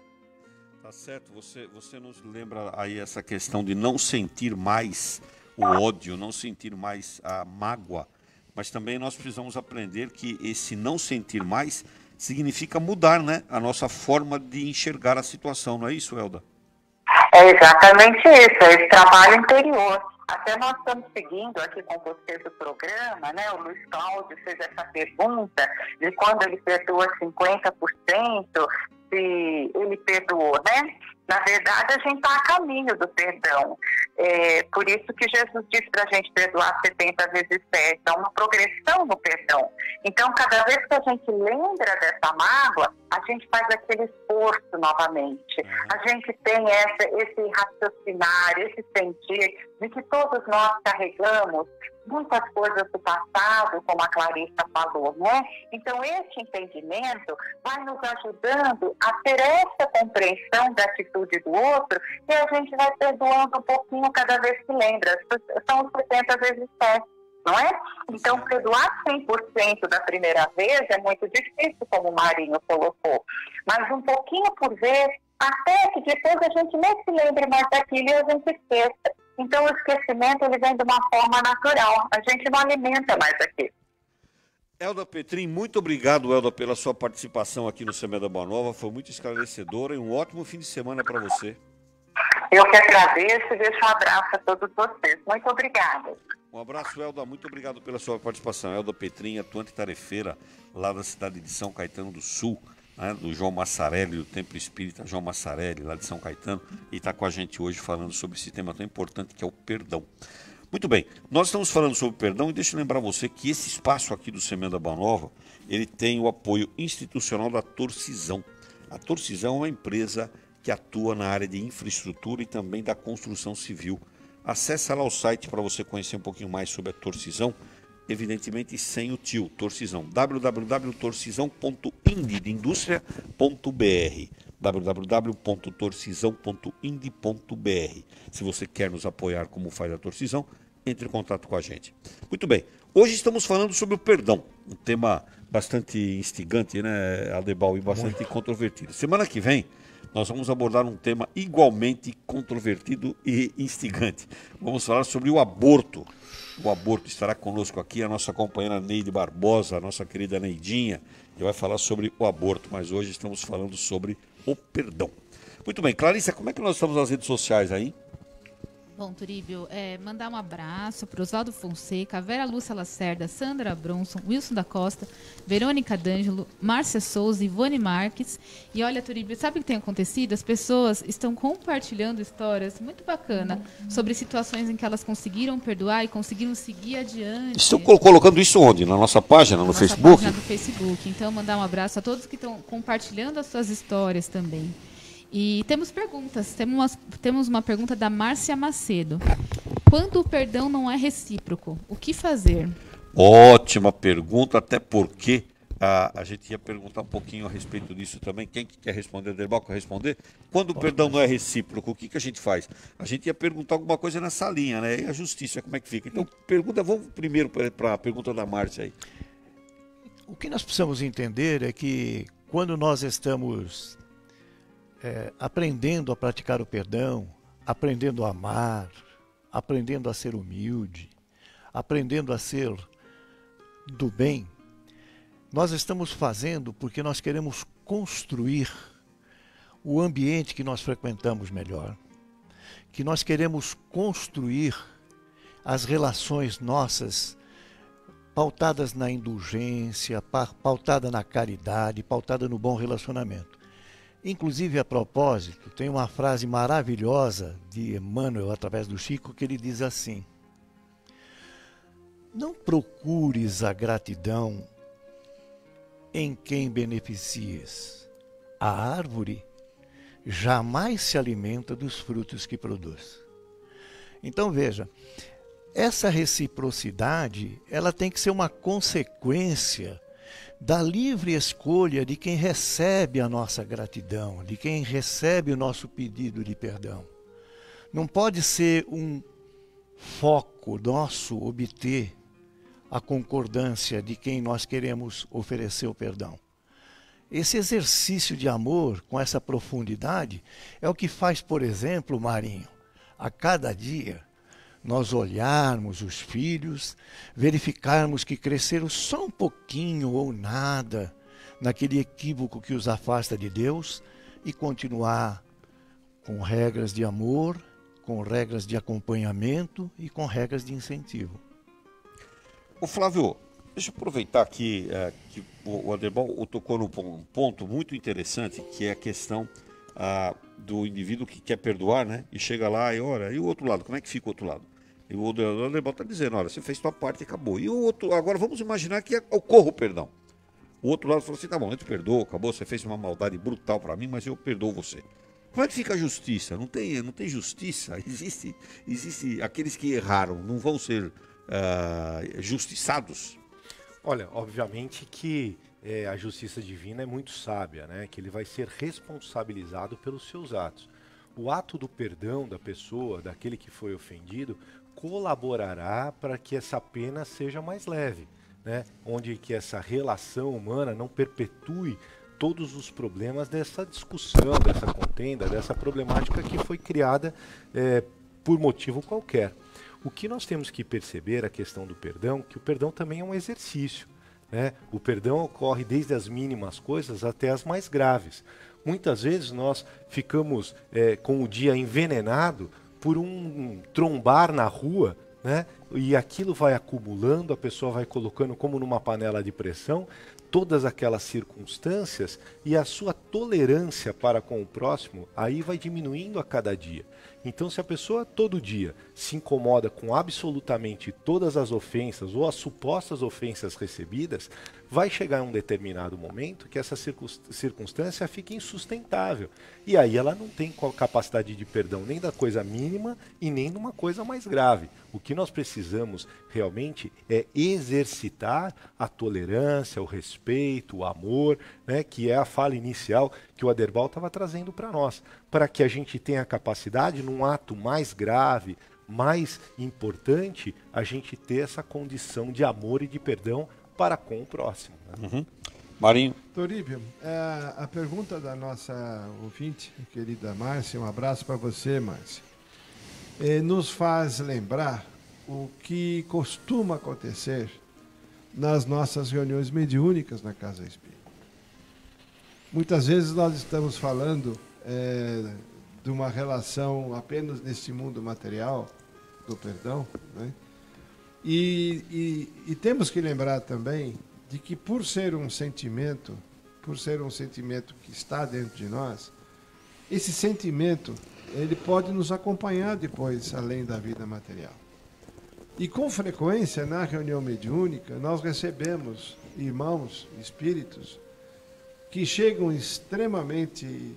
Tá certo, você nos lembra aí essa questão de não sentir mais o ódio, não sentir mais a mágoa, mas também nós precisamos aprender que esse não sentir mais significa mudar, né? A nossa forma de enxergar a situação, não é isso, Elda? É exatamente isso, é esse trabalho interior. Até nós estamos seguindo aqui com vocês o programa, né? O Luiz Cláudio fez essa pergunta de quando ele perdoa 50%, se ele perdoou, né? Na verdade, a gente está a caminho do perdão. Por isso que Jesus disse para a gente perdoar 70 vezes 7. É uma progressão no perdão. Então, cada vez que a gente lembra dessa mágoa, a gente faz aquele esforço novamente. A gente tem esse raciocinar, esse sentir de que todos nós carregamos muitas coisas do passado, como a Clarissa falou, né? Então, esse entendimento vai nos ajudando a ter essa compreensão da atitude do outro e a gente vai perdoando um pouquinho cada vez que lembra. São 70 vezes 7, não é? Então, perdoar 100% da primeira vez é muito difícil, como o Marinho colocou. Mas um pouquinho por vez, até que depois a gente nem se lembre mais daquilo e a gente esqueça. Então, o esquecimento ele vem de uma forma natural. A gente não alimenta mais aquilo. Elda Petrin, muito obrigado, Elda, pela sua participação aqui no Semeando a Boa Nova. Foi muito esclarecedora e um ótimo fim de semana para você. Eu que agradeço e deixo um abraço a todos vocês. Muito obrigada. Um abraço, Elda. Muito obrigado pela sua participação. Elda Petrin, atuante tarefeira lá da cidade de São Caetano do Sul, né, do João Massarelli, do Templo Espírita João Massarelli, lá de São Caetano, e está com a gente hoje falando sobre esse tema tão importante que é o perdão. Muito bem, nós estamos falando sobre perdão e deixa eu lembrar você que esse espaço aqui do Semeando a Boa Nova, ele tem o apoio institucional da Torcisão. A Torcisão é uma empresa que atua na área de infraestrutura e também da construção civil. Acesse lá o site para você conhecer um pouquinho mais sobre a Torcisão, evidentemente sem o tio, Torcisão, www.torcisão.ind.industria.br www.torcisão.ind.br. Se você quer nos apoiar como faz a Torcisão, entre em contato com a gente. Muito bem, hoje estamos falando sobre o perdão, um tema bastante instigante, né, Adebal, e bastante controvertido. Semana que vem, nós vamos abordar um tema igualmente controvertido e instigante. Vamos falar sobre o aborto. O aborto. Estará conosco aqui a nossa companheira Neide Barbosa, a nossa querida Neidinha, que vai falar sobre o aborto, mas hoje estamos falando sobre o perdão. Muito bem, Clarissa, como é que nós estamos nas redes sociais aí? Bom, Turíbio, mandar um abraço para Oswaldo Fonseca, Vera Lúcia Lacerda, Sandra Bronson, Wilson da Costa, Verônica D'Angelo, Márcia Souza, Ivone Marques. E olha, Turíbio, sabe o que tem acontecido? As pessoas estão compartilhando histórias muito bacanas sobre situações em que elas conseguiram perdoar e conseguiram seguir adiante. Estão colocando isso onde? Na nossa página, no Facebook? Na página do Facebook. Então, mandar um abraço a todos que estão compartilhando as suas histórias também. E temos perguntas. Temos uma pergunta da Márcia Macedo. Quando o perdão não é recíproco, o que fazer? Ótima pergunta, até porque a gente ia perguntar um pouquinho a respeito disso também. Quem que quer responder? Derval quer responder? Quando o perdão não é recíproco, o que a gente faz? A gente ia perguntar alguma coisa nessa linha, né? E a justiça, como é que fica? Então, vamos primeiro para a pergunta da Márcia aí. O que nós precisamos entender é que quando nós estamos aprendendo a praticar o perdão, aprendendo a amar, aprendendo a ser humilde, aprendendo a ser do bem, nós estamos fazendo porque nós queremos construir o ambiente que nós frequentamos melhor, que nós queremos construir as relações nossas pautadas na indulgência, pautada na caridade, pautada no bom relacionamento. Inclusive, a propósito, tem uma frase maravilhosa de Emmanuel, através do Chico, que ele diz assim: não procures a gratidão em quem beneficies. A árvore jamais se alimenta dos frutos que produz. Então, veja, essa reciprocidade, ela tem que ser uma consequência da livre escolha de quem recebe a nossa gratidão, de quem recebe o nosso pedido de perdão. Não pode ser um foco nosso obter a concordância de quem nós queremos oferecer o perdão. Esse exercício de amor com essa profundidade é o que faz, por exemplo, Marinho, a cada dia nós olharmos os filhos, verificarmos que cresceram só um pouquinho ou nada naquele equívoco que os afasta de Deus e continuar com regras de amor, com regras de acompanhamento e com regras de incentivo. Ô Flávio, deixa eu aproveitar aqui que o Aderbal tocou num ponto muito interessante, que é a questão do indivíduo que quer perdoar, né? E chega lá e olha, e o outro lado, como é que fica o outro lado? E o Aderbal está dizendo, olha, você fez sua parte e acabou. E o outro, agora vamos imaginar que ocorra o perdão. O outro lado falou assim, tá bom, eu te perdoo, acabou, você fez uma maldade brutal para mim, mas eu perdoo você. Como é que fica a justiça? Não tem justiça? Existe aqueles que erraram, não vão ser justiçados? Olha, obviamente que a justiça divina é muito sábia, né? Que ele vai ser responsabilizado pelos seus atos. O ato do perdão da pessoa, daquele que foi ofendido, colaborará para que essa pena seja mais leve, né? Onde que essa relação humana não perpetue todos os problemas dessa discussão, dessa contenda, dessa problemática que foi criada por motivo qualquer. O que nós temos que perceber, a questão do perdão, que o perdão também é um exercício, né? O perdão ocorre desde as mínimas coisas até as mais graves. Muitas vezes nós ficamos com o dia envenenado por um trombar na rua, né? E aquilo vai acumulando, a pessoa vai colocando como numa panela de pressão todas aquelas circunstâncias e a sua tolerância para com o próximo aí vai diminuindo a cada dia. Então, se a pessoa todo dia se incomoda com absolutamente todas as ofensas ou as supostas ofensas recebidas, vai chegar um determinado momento que essa circunstância fica insustentável. E aí ela não tem capacidade de perdão nem da coisa mínima e nem de uma coisa mais grave. O que nós precisamos realmente é exercitar a tolerância, o respeito, o amor, né, que é a fala inicial que o Aderbal estava trazendo para nós, para que a gente tenha a capacidade, num ato mais grave, mais importante, a gente ter essa condição de amor e de perdão para com o próximo. Né? Uhum. Marinho. Toríbio, a pergunta da nossa ouvinte, querida Márcia, um abraço para você, Márcia, nos faz lembrar o que costuma acontecer nas nossas reuniões mediúnicas na Casa Espírita. Muitas vezes nós estamos falando de uma relação apenas neste mundo material, do perdão, né? E temos que lembrar também de que por ser um sentimento que está dentro de nós, esse sentimento ele pode nos acompanhar depois, além da vida material. E com frequência, na reunião mediúnica, nós recebemos irmãos, espíritos, que chegam extremamente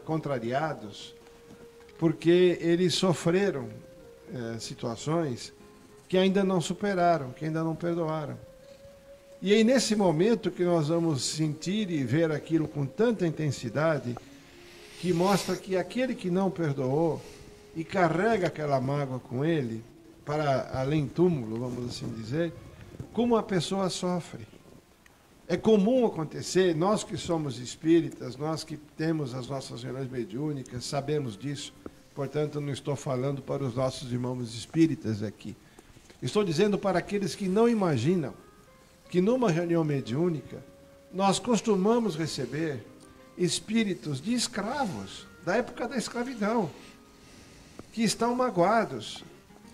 contrariados, porque eles sofreram situações que ainda não superaram, que ainda não perdoaram. E aí, nesse momento que nós vamos sentir e ver aquilo com tanta intensidade, que mostra que aquele que não perdoou e carrega aquela mágoa com ele, para além túmulo, vamos assim dizer, como a pessoa sofre. É comum acontecer, nós que somos espíritas, nós que temos as nossas reuniões mediúnicas, sabemos disso, portanto não estou falando para os nossos irmãos espíritas aqui. Estou dizendo para aqueles que não imaginam que numa reunião mediúnica nós costumamos receber espíritos de escravos da época da escravidão, que estão magoados,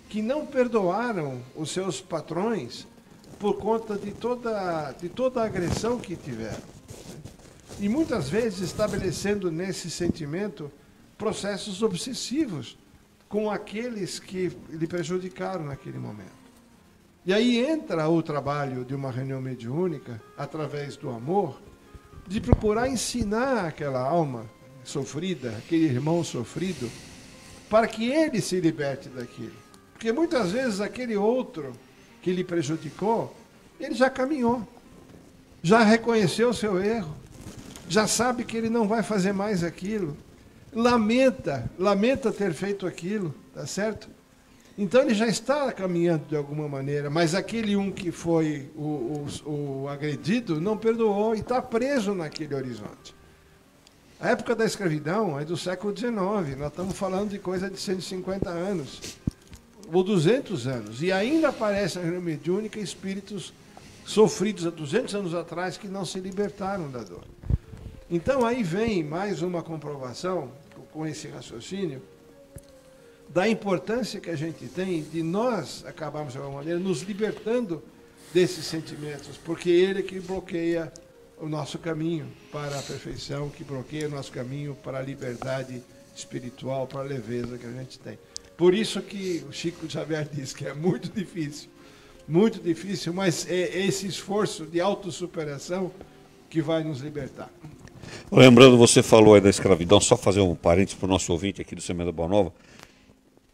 que não perdoaram os seus patrões por conta de toda a agressão que tiveram. E muitas vezes estabelecendo nesse sentimento processos obsessivos com aqueles que lhe prejudicaram naquele momento. E aí entra o trabalho de uma reunião mediúnica, através do amor, de procurar ensinar aquela alma sofrida, aquele irmão sofrido, para que ele se liberte daquilo. Porque muitas vezes aquele outro que lhe prejudicou, ele já caminhou, já reconheceu o seu erro, já sabe que ele não vai fazer mais aquilo, lamenta ter feito aquilo, tá certo? Então ele já está caminhando de alguma maneira, mas aquele que foi o agredido não perdoou e está preso naquele horizonte. A época da escravidão é do século XIX, nós estamos falando de coisa de 150 anos, ou 200 anos, e ainda aparecem na reunião mediúnica espíritos sofridos há 200 anos atrás que não se libertaram da dor. Então aí vem mais uma comprovação, com esse raciocínio, da importância que a gente tem de nós acabarmos, de alguma maneira, nos libertando desses sentimentos, porque ele é que bloqueia o nosso caminho para a perfeição, que bloqueia o nosso caminho para a liberdade espiritual, para a leveza que a gente tem. Por isso que o Chico Xavier diz que é muito difícil, mas é esse esforço de autossuperação que vai nos libertar. Lembrando, você falou aí da escravidão, só fazer um parênteses para o nosso ouvinte aqui do Semeando a Boa Nova.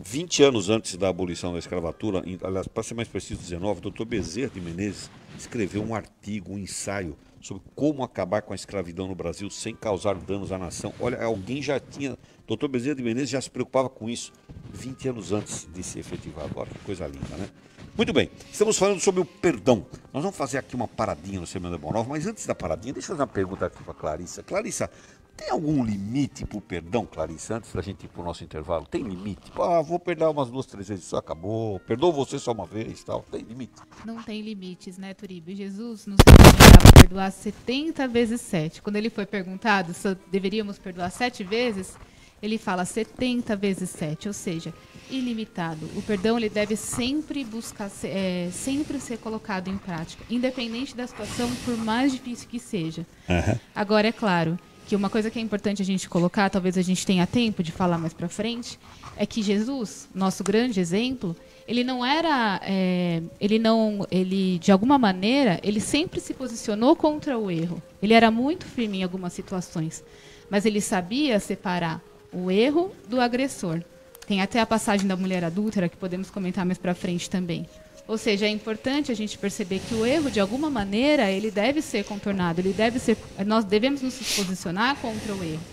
20 anos antes da abolição da escravatura, aliás, para ser mais preciso, 19, o Dr. Bezerra de Menezes escreveu um artigo, um ensaio sobre como acabar com a escravidão no Brasil sem causar danos à nação. Olha, alguém já tinha, Dr. Bezerra de Menezes já se preocupava com isso 20 anos antes de ser efetivado. Olha que coisa linda, né? Muito bem, estamos falando sobre o perdão. Nós vamos fazer aqui uma paradinha no Semeando a Boa Nova, mas antes da paradinha, deixa eu fazer uma pergunta aqui para a Clarissa. Clarissa, tem algum limite para o perdão, Clarissa, antes da gente ir para o nosso intervalo? Tem limite? Vou perdoar umas 2, 3 vezes, só acabou. Perdoo você só uma vez, tal. Tem limite? Não tem limites, né, Turíbio? Jesus nos recomendava perdoar 70 vezes 7. Quando ele foi perguntado se deveríamos perdoar 7 vezes, ele fala 70 vezes 7, ou seja, ilimitado. O perdão ele deve sempre buscar, sempre ser colocado em prática, independente da situação, por mais difícil que seja. Agora, é claro que uma coisa que é importante a gente colocar, talvez a gente tenha tempo de falar mais para frente, é que Jesus, nosso grande exemplo, ele não era, ele de alguma maneira, ele sempre se posicionou contra o erro. Ele era muito firme em algumas situações, mas ele sabia separar o erro do agressor. Tem até a passagem da mulher adúltera que podemos comentar mais para frente também. Ou seja, é importante a gente perceber que o erro, de alguma maneira, ele deve ser contornado, nós devemos nos posicionar contra o erro.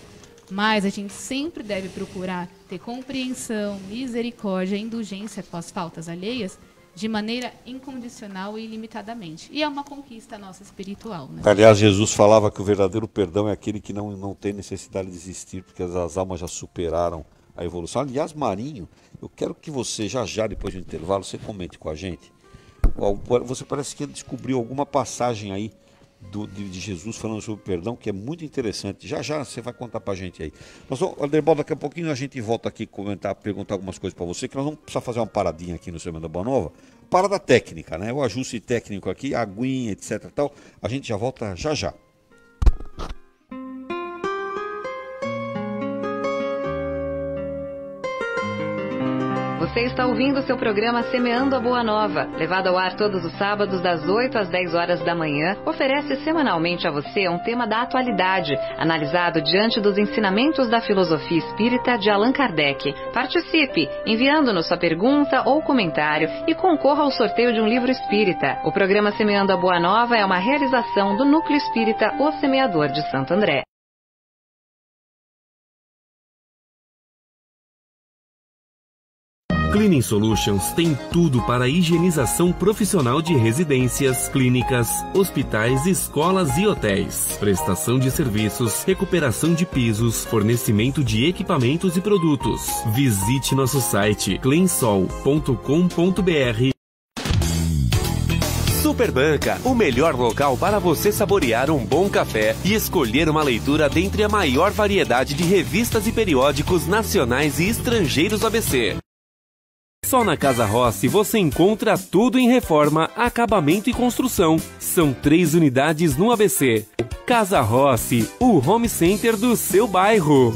Mas a gente sempre deve procurar ter compreensão, misericórdia, indulgência com as faltas alheias de maneira incondicional e ilimitadamente. E é uma conquista nossa espiritual, né? Aliás, Jesus falava que o verdadeiro perdão é aquele que não tem necessidade de existir, porque as almas já superaram a evolução. Aliás, Marinho, eu quero que você, já depois do intervalo, você comente com a gente. Você parece que descobriu alguma passagem aí de Jesus falando sobre perdão, que é muito interessante. Já você vai contar pra gente aí. Aderbal, daqui a pouquinho a gente volta aqui perguntar algumas coisas para você, que nós vamos precisar fazer uma paradinha aqui no Semeando a Boa Nova. Parada técnica, né? O ajuste técnico aqui, aguinha, etc. Tal. A gente já volta já. Você está ouvindo o seu programa Semeando a Boa Nova, levado ao ar todos os sábados das 8 às 10 horas da manhã, oferece semanalmente a você um tema da atualidade, analisado diante dos ensinamentos da filosofia espírita de Allan Kardec. Participe, enviando-nos sua pergunta ou comentário e concorra ao sorteio de um livro espírita. O programa Semeando a Boa Nova é uma realização do Núcleo Espírita O Semeador de Santo André. Cleaning Solutions tem tudo para a higienização profissional de residências, clínicas, hospitais, escolas e hotéis. Prestação de serviços, recuperação de pisos, fornecimento de equipamentos e produtos. Visite nosso site cleansol.com.br. Superbanca, o melhor local para você saborear um bom café e escolher uma leitura dentre a maior variedade de revistas e periódicos nacionais e estrangeiros ABC. Só na Casa Rossi você encontra tudo em reforma, acabamento e construção. São 3 unidades no ABC. Casa Rossi, o home center do seu bairro.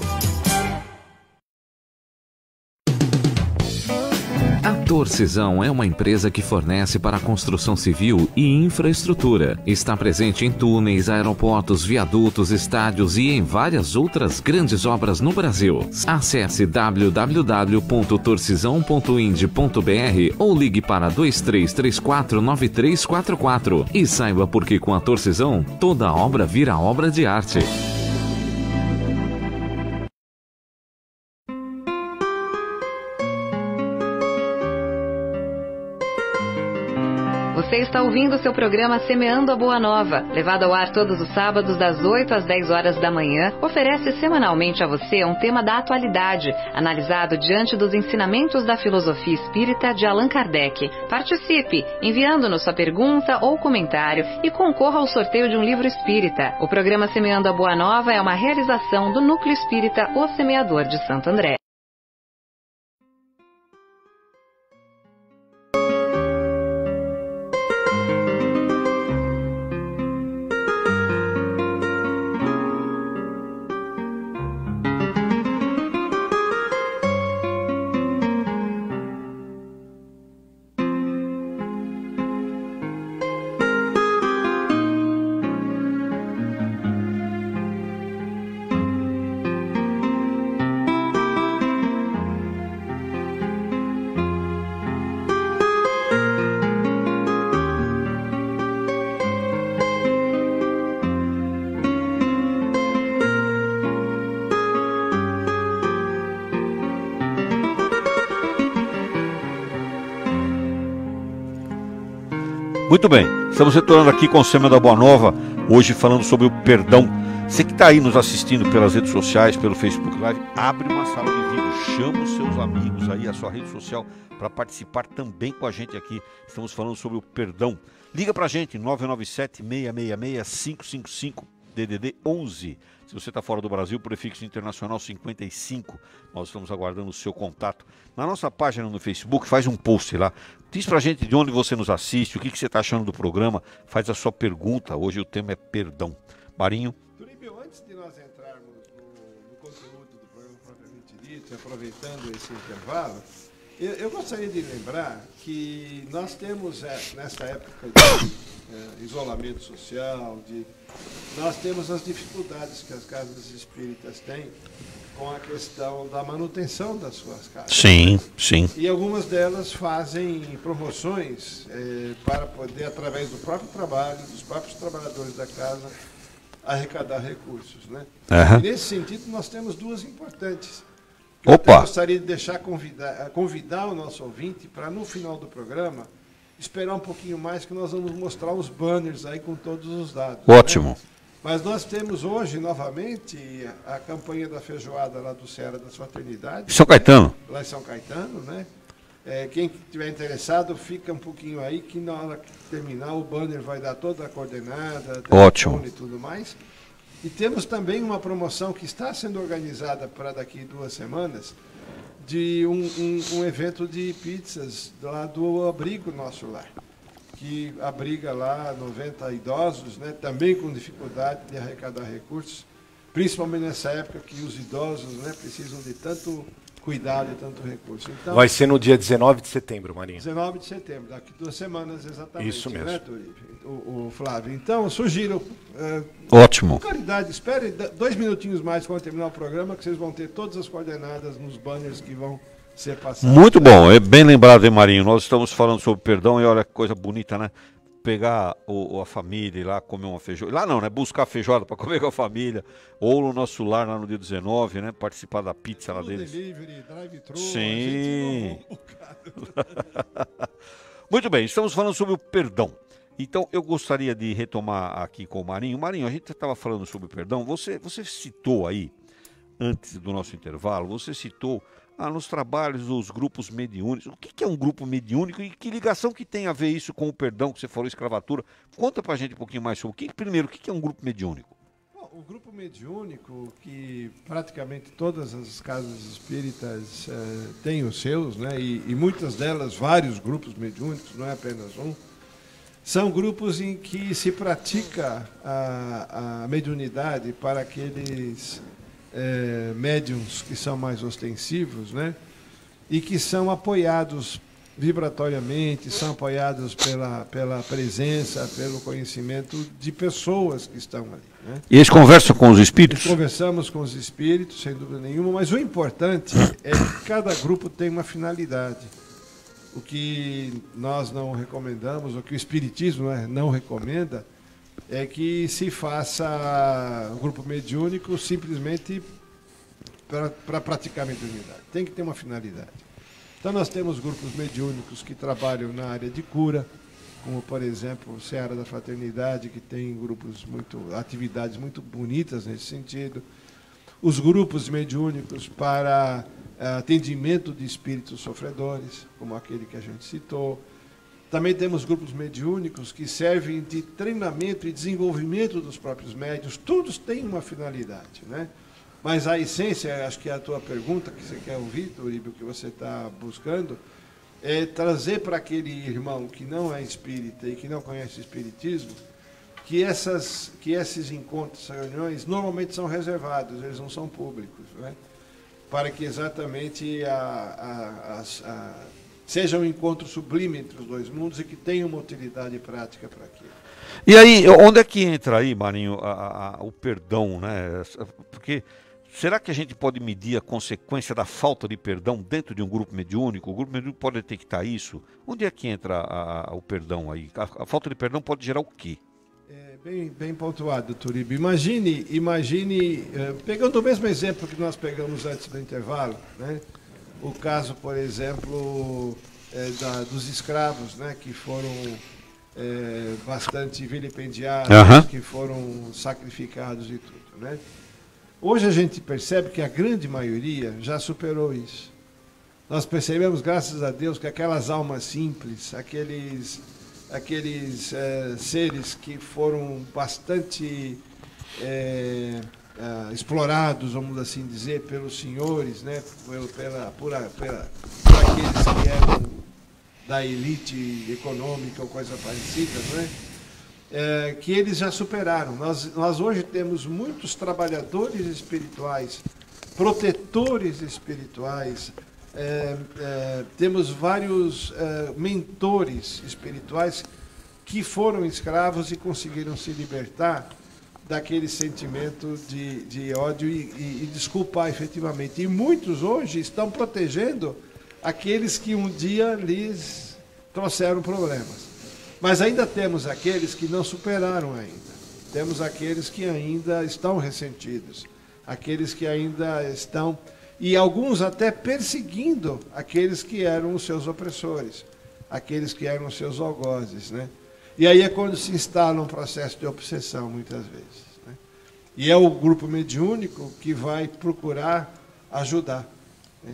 A Torcisão é uma empresa que fornece para a construção civil e infraestrutura. Está presente em túneis, aeroportos, viadutos, estádios e em várias outras grandes obras no Brasil. Acesse www.torcisão.ind.br ou ligue para 2334-9344 e saiba por que com a Torcisão toda obra vira obra de arte. Você está ouvindo o seu programa Semeando a Boa Nova, levado ao ar todos os sábados das 8 às 10 horas da manhã, oferece semanalmente a você um tema da atualidade, analisado diante dos ensinamentos da filosofia espírita de Allan Kardec. Participe, enviando-nos sua pergunta ou comentário e concorra ao sorteio de um livro espírita. O programa Semeando a Boa Nova é uma realização do Núcleo Espírita O Semeador de Santo André. Muito bem, estamos retornando aqui com o Semeando a Boa Nova, hoje falando sobre o perdão. Você que está aí nos assistindo pelas redes sociais, pelo Facebook Live, abre uma sala de vídeo, chama os seus amigos aí, a sua rede social, para participar também com a gente aqui. Estamos falando sobre o perdão. Liga para a gente, 997-666-555, DDD 11. Se você está fora do Brasil, prefixo internacional 55. Nós estamos aguardando o seu contato. Na nossa página no Facebook, faz um post lá. Diz pra gente de onde você nos assiste, o que você está achando do programa. Faz a sua pergunta. Hoje o tema é perdão. Marinho? Turíbio, antes de nós entrarmos no conteúdo do programa propriamente dito, aproveitando esse intervalo, eu gostaria de lembrar que nós temos, nessa época de isolamento social, nós temos as dificuldades que as casas espíritas têm com a questão da manutenção das suas casas. Sim, sim. E algumas delas fazem promoções para poder, através do próprio trabalho, dos próprios trabalhadores da casa, arrecadar recursos, né? Uhum. E nesse sentido, nós temos duas importantes. Opa! Eu gostaria de deixar convidar o nosso ouvinte para, no final do programa, esperar um pouquinho mais, que nós vamos mostrar os banners aí com todos os dados. Ótimo. Né? Mas nós temos hoje, novamente, a campanha da feijoada lá do Ceará das Fraternidades. São Caetano. Lá em São Caetano, né? Quem estiver interessado, fica um pouquinho aí, que na hora que terminar o banner vai dar toda a coordenada, ótimo, e tudo mais. E temos também uma promoção que está sendo organizada para daqui 2 semanas, de um evento de pizzas lá do abrigo Nosso Lar, que abriga lá 90 idosos, né, também com dificuldade de arrecadar recursos, principalmente nessa época que os idosos, né, precisam de tanto cuidado e tanto recurso. Então, vai ser no dia 19 de setembro, Marinho. 19 de setembro, daqui 2 semanas exatamente. Isso mesmo. Né, o Flávio? Então, sugiro... ótimo. Com caridade, espere 2 minutinhos mais quando terminar o programa, que vocês vão ter todas as coordenadas nos banners que vão ser passados. Muito bom, é bem lembrado, hein, Marinho? Nós estamos falando sobre perdão e olha que coisa bonita, né? Pegar a família e lá comer uma feijoada. Lá não, né? Buscar feijoada para comer com a família. Ou no nosso lar, lá no dia 19, né? Participar da pizza lá deles. Delivery, drive-thru. Sim. Muito bem, estamos falando sobre o perdão. Então, eu gostaria de retomar aqui com o Marinho. Marinho, a gente estava falando sobre o perdão. Você citou aí, antes do nosso intervalo, você citou nos trabalhos dos grupos mediúnicos. O que é um grupo mediúnico e que ligação que tem a ver isso com o perdão que você falou, escravatura? Conta pra gente um pouquinho mais sobre primeiro, o que é um grupo mediúnico? Bom, O grupo mediúnico, que praticamente todas as casas espíritas têm os seus, né, e muitas delas, vários grupos mediúnicos, não é apenas um, são grupos em que se pratica a mediunidade para aqueles médiuns que são mais ostensivos, né, e que são apoiados vibratoriamente, são apoiados pela presença, pelo conhecimento de pessoas que estão ali. Né? E eles conversam com os espíritos? Conversamos com os espíritos, sem dúvida nenhuma, mas o importante é que cada grupo tem uma finalidade. O que nós não recomendamos, o que o Espiritismo não recomenda, é que se faça um grupo mediúnico simplesmente para praticar a mediunidade. Tem que ter uma finalidade. Então nós temos grupos mediúnicos que trabalham na área de cura, como por exemplo o Seara da Fraternidade, que tem atividades muito bonitas nesse sentido. Os grupos mediúnicos para atendimento de espíritos sofredores, como aquele que a gente citou. Também temos grupos mediúnicos que servem de treinamento e desenvolvimento dos próprios médiuns. Todos têm uma finalidade, né? Mas a essência, acho que é a tua pergunta que você quer ouvir, Turíbio, que você está buscando, é trazer para aquele irmão que não é espírita e que não conhece o espiritismo, que esses encontros, essas reuniões, normalmente são reservados, eles não são públicos, né? Para que exatamente seja um encontro sublime entre os dois mundos e que tenha uma utilidade prática para aquilo. E aí, onde é que entra aí, Marinho, o perdão, né? Porque será que a gente pode medir a consequência da falta de perdão dentro de um grupo mediúnico? O grupo mediúnico pode detectar isso? Onde é que entra o perdão aí? A falta de perdão pode gerar o quê? Bem pontuado, Turíbio. Imagine, pegando o mesmo exemplo que nós pegamos antes do intervalo, né? O caso, por exemplo, dos escravos, né? Que foram bastante vilipendiados, que foram sacrificados e tudo, né? Hoje a gente percebe que a grande maioria já superou isso. Nós percebemos, graças a Deus, que aquelas almas simples, aqueles seres que foram bastante explorados, vamos assim dizer, pelos senhores, né, por aqueles que eram da elite econômica ou coisa parecida, né, que eles já superaram. Nós hoje temos muitos trabalhadores espirituais, protetores espirituais, temos vários mentores espirituais que foram escravos e conseguiram se libertar daquele sentimento de ódio e desculpar efetivamente. E muitos hoje estão protegendo aqueles que um dia lhes trouxeram problemas. Mas ainda temos aqueles que não superaram ainda. Temos aqueles que ainda estão ressentidos, aqueles que ainda estão... E alguns até perseguindo aqueles que eram os seus opressores, aqueles que eram os seus algozes, né? E aí é quando se instala um processo de obsessão, muitas vezes, né? E é o grupo mediúnico que vai procurar ajudar, né?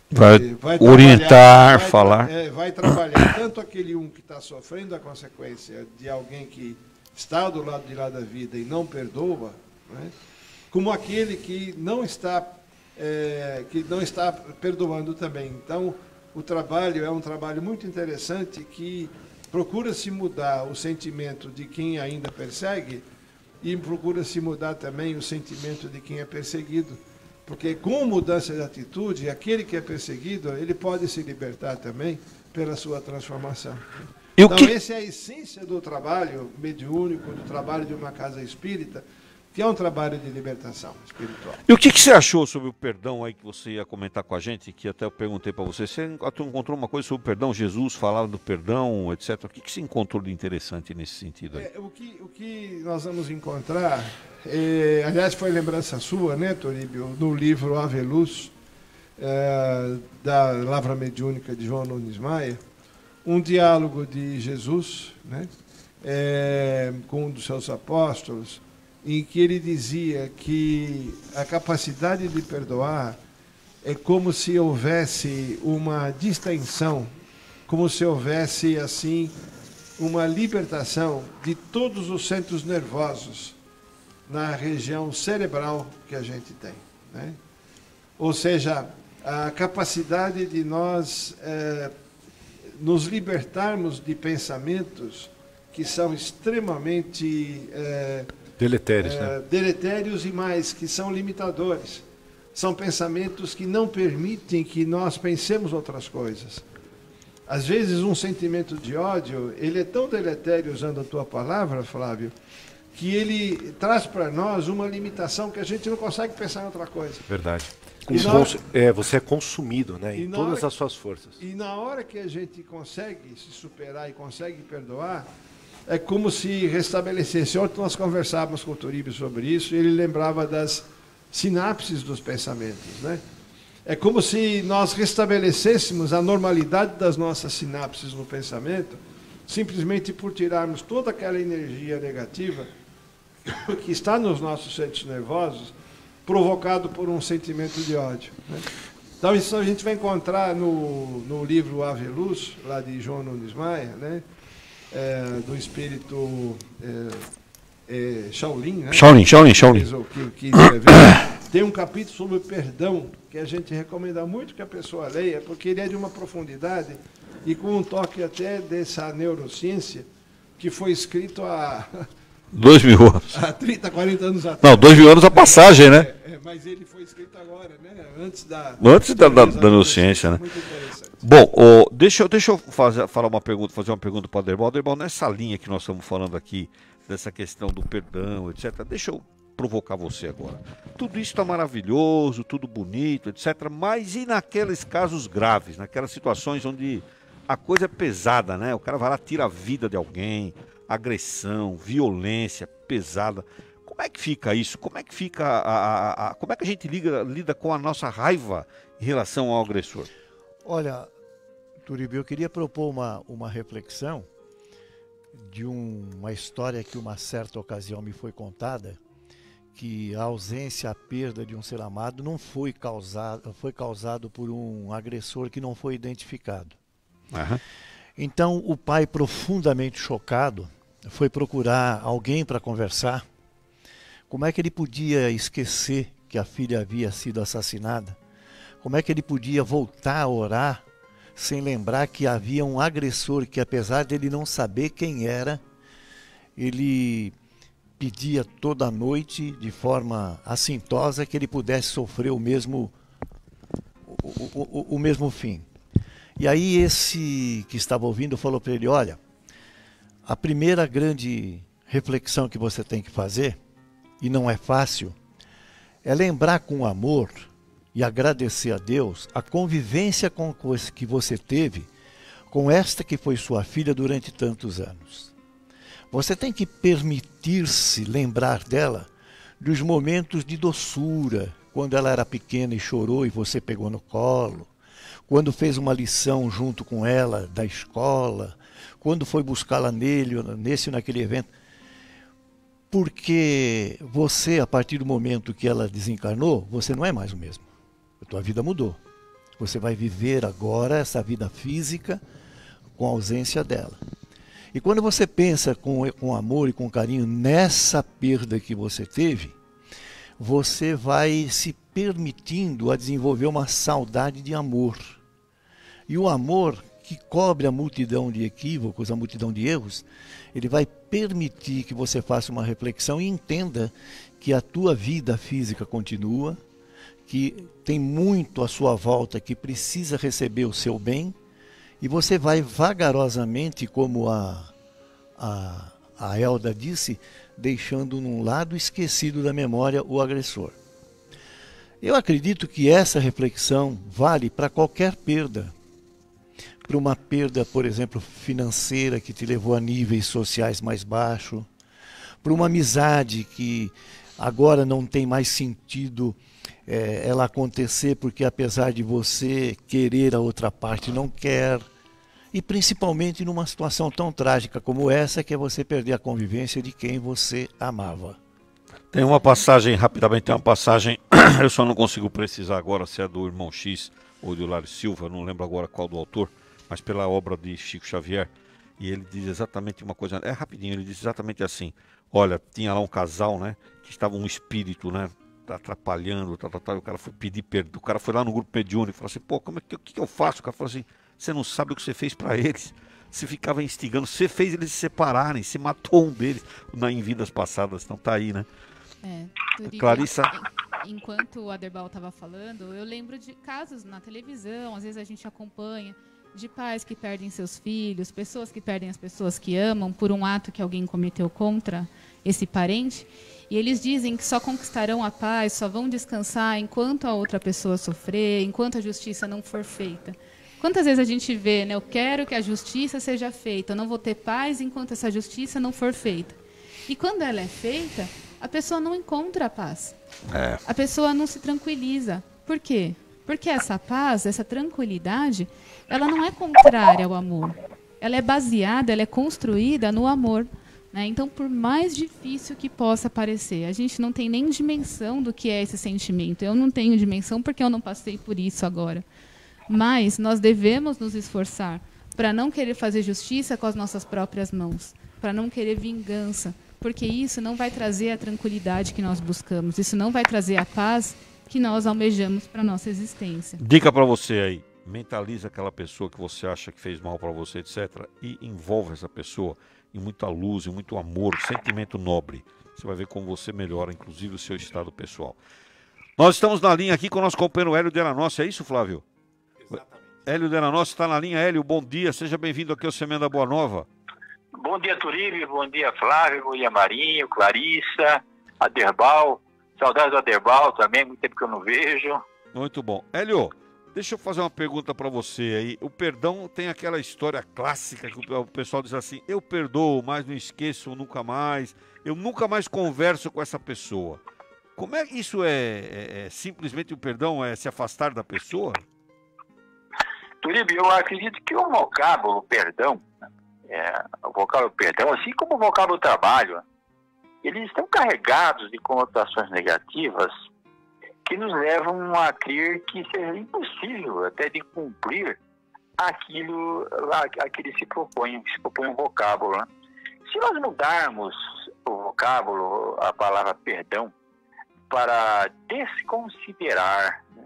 Vai orientar, falar. Vai trabalhar tanto aquele que está sofrendo a consequência de alguém que está do lado de lá da vida e não perdoa, né? Como aquele que não está perdoando também. Então, o trabalho é um trabalho muito interessante que procura-se mudar o sentimento de quem ainda persegue e procura-se mudar também o sentimento de quem é perseguido. Porque com mudança de atitude, aquele que é perseguido, ele pode se libertar também pela sua transformação. Então, essa é a essência do trabalho mediúnico, do trabalho de uma casa espírita, que é um trabalho de libertação espiritual. E o que você achou sobre o perdão aí que você ia comentar com a gente, que até eu perguntei para você, você encontrou uma coisa sobre o perdão, Jesus falava do perdão, etc. O que você encontrou de interessante nesse sentido aí? O que nós vamos encontrar, aliás foi lembrança sua, né, Turíbio, no livro Ave Luz, da Lavra Mediúnica de João Nunes Maia, um diálogo de Jesus, né, com um dos seus apóstolos, em que ele dizia que a capacidade de perdoar é como se houvesse uma distensão, como se houvesse, assim, uma libertação de todos os centros nervosos na região cerebral que a gente tem, né? Ou seja, a capacidade de nós nos libertarmos de pensamentos que são extremamente deletérios, né? Deletérios e mais, que são limitadores. São pensamentos que não permitem que nós pensemos outras coisas. Às vezes um sentimento de ódio, ele é tão deletério, usando a tua palavra, Flávio, que ele traz para nós uma limitação que a gente não consegue pensar em outra coisa. Verdade. Você é consumido, né, em todas as suas forças. E na hora que a gente consegue se superar e consegue perdoar, é como se restabelecesse. Ontem nós conversávamos com o Turíbio sobre isso, e ele lembrava das sinapses dos pensamentos, né? É como se nós restabelecêssemos a normalidade das nossas sinapses no pensamento, simplesmente por tirarmos toda aquela energia negativa que está nos nossos centros nervosos, provocado por um sentimento de ódio, né? Então isso a gente vai encontrar no livro Ave Luz, lá de João Nunes Maia, né? Do espírito Shaolin, né? Shaolin. Que escreveu. Tem um capítulo sobre o perdão que a gente recomenda muito que a pessoa leia, porque ele é de uma profundidade e com um toque até dessa neurociência que foi escrito há 2000 anos. Há 30, 40 anos atrás. Não, 2000 anos a passagem, né? Mas ele foi escrito agora, né? Antes da neurociência, né? Muito interessante. Bom, deixa eu fazer uma pergunta para o Aderbal. Aderbal, nessa linha que nós estamos falando aqui, dessa questão do perdão, etc., deixa eu provocar você agora. Tudo isso está maravilhoso, tudo bonito, etc., mas e naqueles casos graves, naquelas situações onde a coisa é pesada, né? O cara vai lá, tira a vida de alguém, agressão, violência pesada. Como é que fica isso? Como é que fica como é que a gente lida com a nossa raiva em relação ao agressor? Olha, Turíbio, eu queria propor uma reflexão de uma história que uma certa ocasião me foi contada, que a ausência, a perda de um ser amado não foi causado por um agressor que não foi identificado. Uhum. Então o pai, profundamente chocado, foi procurar alguém para conversar. Como é que ele podia esquecer que a filha havia sido assassinada? Como é que ele podia voltar a orar sem lembrar que havia um agressor que, apesar de ele não saber quem era, ele pedia toda noite, de forma assintosa, que ele pudesse sofrer o mesmo fim. E aí esse que estava ouvindo falou para ele: olha, a primeira grande reflexão que você tem que fazer, e não é fácil, é lembrar com amor e agradecer a Deus a convivência que você teve com esta que foi sua filha durante tantos anos. Você tem que permitir-se lembrar dela dos momentos de doçura, quando ela era pequena e chorou e você pegou no colo, quando fez uma lição junto com ela da escola, quando foi buscá-la nesse ou naquele evento. Porque você, a partir do momento que ela desencarnou, você não é mais o mesmo. A tua vida mudou. Você vai viver agora essa vida física com a ausência dela. E quando você pensa com amor e com carinho nessa perda que você teve, você vai se permitindo a desenvolver uma saudade de amor. E o amor, que cobre a multidão de equívocos, a multidão de erros, ele vai permitir que você faça uma reflexão e entenda que a tua vida física continua, que tem muito à sua volta que precisa receber o seu bem, e você vai vagarosamente, como a Elda disse, deixando num lado esquecido da memória o agressor. Eu acredito que essa reflexão vale para qualquer perda. Para uma perda, por exemplo, financeira, que te levou a níveis sociais mais baixos, para uma amizade que agora não tem mais sentido ela acontecer, porque apesar de você querer, a outra parte não quer, e principalmente numa situação tão trágica como essa, que é você perder a convivência de quem você amava. Tem uma passagem, rapidamente, eu só não consigo precisar agora se é do Irmão X ou do Hilário Silva, não lembro agora qual do autor, mas pela obra de Chico Xavier, e ele diz exatamente uma coisa, rapidinho, ele diz exatamente assim: Olha, tinha lá um casal, né? Que estava um espírito, né? Atrapalhando, e o cara foi pedir perdão. O cara foi lá no grupo mediúnico e falou assim, pô, o que eu faço? O cara falou assim, você não sabe o que você fez para eles. Você ficava instigando, você fez eles se separarem, você matou um deles em vidas passadas. Então tá aí, né? Clarissa... Enquanto o Aderbal estava falando, eu lembro de casos na televisão, às vezes a gente acompanha, de pais que perdem seus filhos, pessoas que perdem as pessoas que amam por um ato que alguém cometeu contra esse parente, e eles dizem que só conquistarão a paz, só vão descansar enquanto a outra pessoa sofrer, enquanto a justiça não for feita. Quantas vezes a gente vê, né? Eu quero que a justiça seja feita, eu não vou ter paz enquanto essa justiça não for feita. E quando ela é feita, a pessoa não encontra a paz. A pessoa não se tranquiliza. Por quê? Porque essa paz, essa tranquilidade, ela não é contrária ao amor. Ela é baseada, ela é construída no amor. Né? Então, por mais difícil que possa parecer, a gente não tem nem dimensão do que é esse sentimento. Eu não tenho dimensão porque eu não passei por isso agora. Mas nós devemos nos esforçar para não querer fazer justiça com as nossas próprias mãos, para não querer vingança, porque isso não vai trazer a tranquilidade que nós buscamos, isso não vai trazer a paz que nós almejamos para a nossa existência. Dica para você aí, mentaliza aquela pessoa que você acha que fez mal para você, etc. E envolve essa pessoa em muita luz, em muito amor, sentimento nobre. Você vai ver como você melhora, inclusive, o seu estado pessoal. Nós estamos na linha aqui com o nosso companheiro Hélio Delanossi, é isso, Flávio? Exatamente. Hélio Delanossi está na linha. Hélio, bom dia, seja bem-vindo aqui ao Semeando a Boa Nova. Bom dia, Turíbio, bom dia, Flávio, bom dia, Marinho, Clarissa, Aderbal, saudades do Aderbal também, muito tempo que eu não vejo. Muito bom. Hélio, deixa eu fazer uma pergunta para você aí. O perdão tem aquela história clássica que o pessoal diz assim, eu perdoo, mas não esqueço nunca mais, eu nunca mais converso com essa pessoa. Como é que isso é simplesmente o perdão, é se afastar da pessoa? Turíbio, eu acredito que o vocábulo perdão, o vocábulo perdão, assim como o vocábulo trabalho, eles estão carregados de conotações negativas que nos levam a crer que seja impossível até de cumprir aquilo a que se propõe um vocábulo. Né? Se nós mudarmos o vocábulo, a palavra perdão, para desconsiderar, né,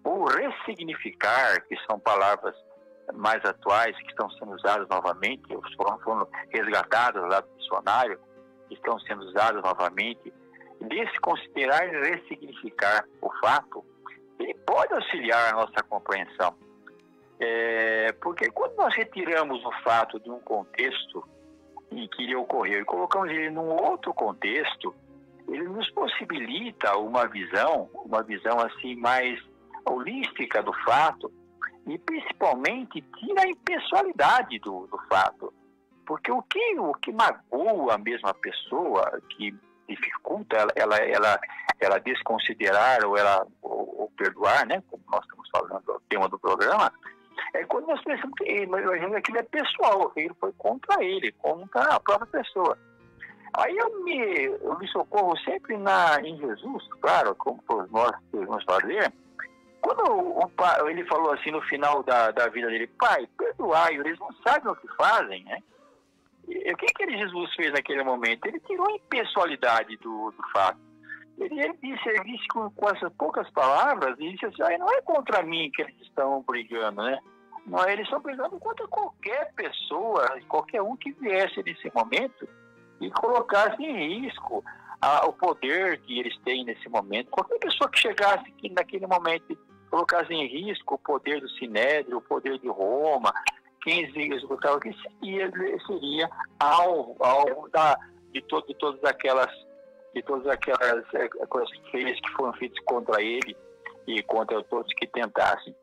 ou ressignificar, que são palavras mais atuais, que estão sendo usadas novamente, foram resgatadas lá do dicionário, que estão sendo usadas novamente, desconsiderar e ressignificar o fato, ele pode auxiliar a nossa compreensão. Porque quando nós retiramos o fato de um contexto em que ele ocorreu e colocamos ele num outro contexto, ele nos possibilita uma visão assim mais holística do fato, e principalmente tira a impessoalidade do fato. Porque o que magoa a mesma pessoa, que dificulta ela desconsiderar ou perdoar, né, como nós estamos falando, o tema do programa, é quando nós pensamos que aquilo é pessoal, aquilo foi contra ele, contra a própria pessoa. Aí eu me socorro sempre em Jesus, claro, como todos nós devemos fazer. Quando ele falou assim no final da vida dele, Pai, perdoai, eles não sabem o que fazem, né? E o que Jesus fez naquele momento? Ele tirou a impessoalidade do fato. Ele disse com essas poucas palavras, e disse assim, não é contra mim que eles estão brigando, né? Não, eles estão brigando contra qualquer pessoa, qualquer um que viesse nesse momento e colocasse em risco o poder que eles têm nesse momento. Qualquer pessoa que chegasse aqui naquele momento e colocasse em risco o poder do Sinédrio, o poder de Roma, quem executava que seria alvo de todas aquelas coisas feias que foram feitas contra ele e contra todos que tentassem.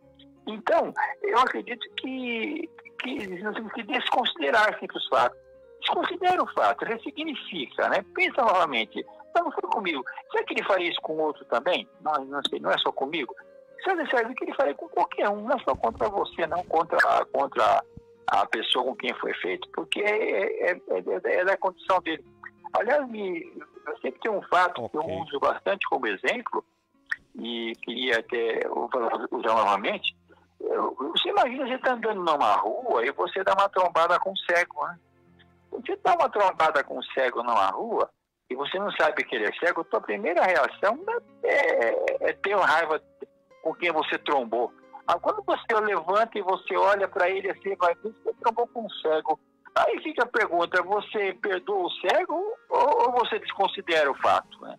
Então, eu acredito que nós temos que desconsiderar sempre os fatos. Desconsidera o fato, ressignifica, né? Pensa novamente, não foi comigo. Será que ele faria isso com outro também? Não sei, não é só comigo. Será que ele faria com qualquer um, não é só contra você, não contra a pessoa com quem foi feito, porque é da condição dele. Aliás, eu sempre tenho um fato que eu uso bastante como exemplo, e queria até usar novamente. Você imagina você está andando numa rua e você dá uma trombada com um cego, né? Você dá uma trombada com um cego numa rua, e você não sabe que ele é cego, a tua primeira reação é ter raiva com quem você trombou. Quando você levanta e você olha para ele assim, vai ver, você trombou com um cego. Aí fica a pergunta, você perdoa o cego ou você desconsidera o fato, né?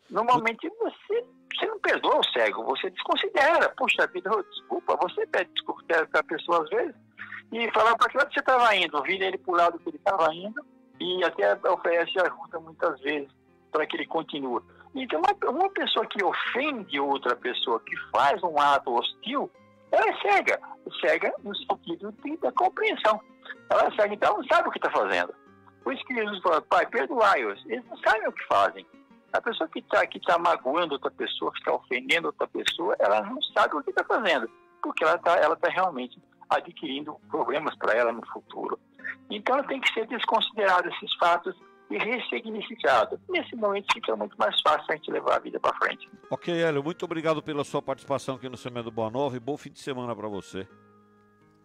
Normalmente você não perdoa o cego, você desconsidera. Puxa vida, desculpa, você pede desculpa para a pessoa às vezes e fala para que lado você estava indo, vira ele para o lado que ele estava indo e até oferece ajuda muitas vezes para que ele continue. Então, uma pessoa que ofende outra pessoa, que faz um ato hostil, ela é cega. Cega no sentido da compreensão. Ela é cega, então não sabe o que está fazendo. Por isso que Jesus fala, Pai, perdoai-os. Eles não sabem o que fazem. A pessoa que tá magoando outra pessoa, que está ofendendo outra pessoa, ela não sabe o que está fazendo. Porque ela tá realmente adquirindo problemas para ela no futuro. Então, tem que ser desconsiderado esses fatos e ressignificado. Nesse momento fica muito mais fácil a gente levar a vida para frente. Ok, Hélio, muito obrigado pela sua participação aqui no Semendo Boa Nova e bom fim de semana para você.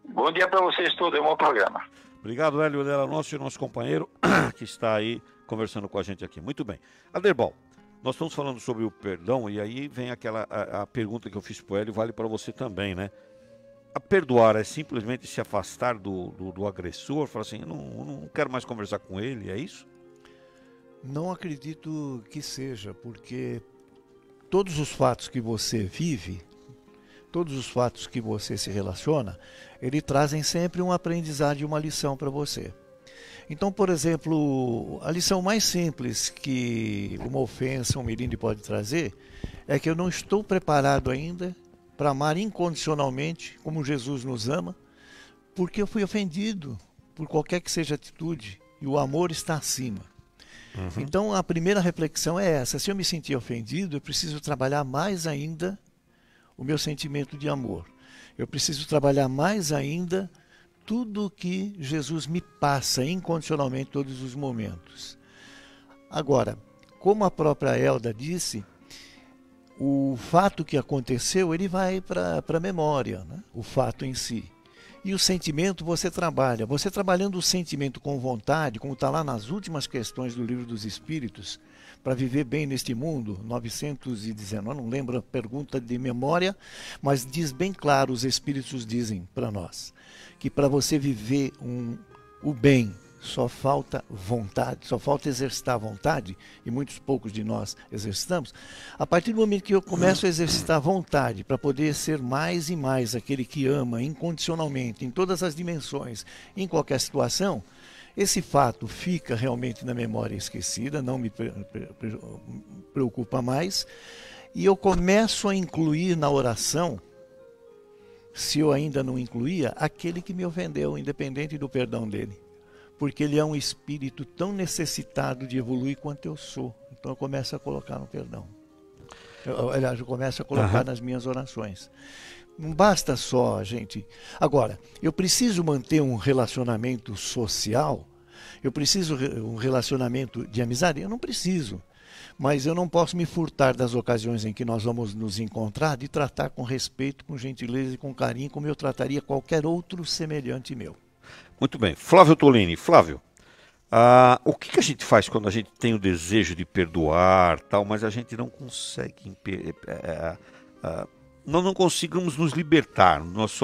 Bom dia para vocês todos, é um bom programa. Obrigado, Hélio Della Nosso, nosso companheiro que está aí conversando com a gente aqui. Muito bem. Aderbal, nós estamos falando sobre o perdão e aí vem a pergunta que eu fiz para o Hélio, vale para você também, né? A perdoar é simplesmente se afastar do agressor, falar assim, não quero mais conversar com ele, é isso? Não acredito que seja, porque todos os fatos que você vive, todos os fatos que você se relaciona, eles trazem sempre um aprendizado e uma lição para você. Então, por exemplo, a lição mais simples que uma ofensa, um melindre pode trazer, é que eu não estou preparado ainda para amar incondicionalmente, como Jesus nos ama, porque eu fui ofendido por qualquer que seja a atitude, e o amor está acima. Então a primeira reflexão é essa, se eu me sentir ofendido, eu preciso trabalhar mais ainda o meu sentimento de amor. Eu preciso trabalhar mais ainda tudo que Jesus me passa incondicionalmente em todos os momentos. Agora, como a própria Elda disse, o fato que aconteceu, ele vai para a memória, né? O fato em si. E o sentimento você trabalha. Você trabalhando o sentimento com vontade, como está lá nas últimas questões do Livro dos Espíritos, para viver bem neste mundo, 919, não lembro a pergunta de memória, mas diz bem claro, os Espíritos dizem para nós, que para você viver o bem, só falta vontade, só falta exercitar a vontade, e muitos poucos de nós exercitamos. A partir do momento que eu começo a exercitar a vontade para poder ser mais e mais aquele que ama incondicionalmente, em todas as dimensões, em qualquer situação, esse fato fica realmente na memória esquecida, não me preocupa mais, e eu começo a incluir na oração, se eu ainda não incluía, aquele que me ofendeu, independente do perdão dele. Porque ele é um espírito tão necessitado de evoluir quanto eu sou. Então eu começo a colocar no perdão. Eu começo a colocar nas minhas orações. Não basta só, gente. Agora, eu preciso manter um relacionamento social, eu preciso um relacionamento de amizade? Eu não preciso. Mas eu não posso me furtar das ocasiões em que nós vamos nos encontrar de tratar com respeito, com gentileza e com carinho, como eu trataria qualquer outro semelhante meu. Muito bem. Flávio Tolini. Flávio, o que a gente faz quando a gente tem o desejo de perdoar, tal, mas a gente não consegue, nós não conseguimos nos libertar, nós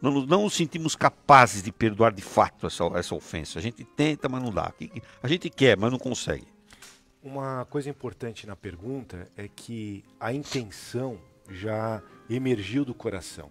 não nos sentimos capazes de perdoar de fato essa ofensa. A gente tenta, mas não dá. A gente quer, mas não consegue. Uma coisa importante na pergunta é que a intenção já emergiu do coração.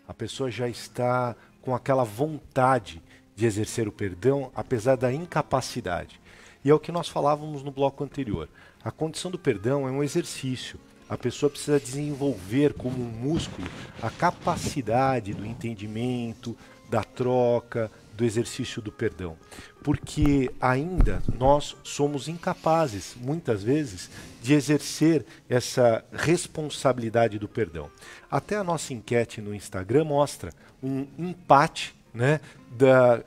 A pessoa já está com aquela vontade de exercer o perdão, apesar da incapacidade. E é o que nós falávamos no bloco anterior. A condição do perdão é um exercício. A pessoa precisa desenvolver como um músculo a capacidade do entendimento, da troca, do exercício do perdão. Porque ainda nós somos incapazes, muitas vezes, de exercer essa responsabilidade do perdão. Até a nossa enquete no Instagram mostra um empate, né,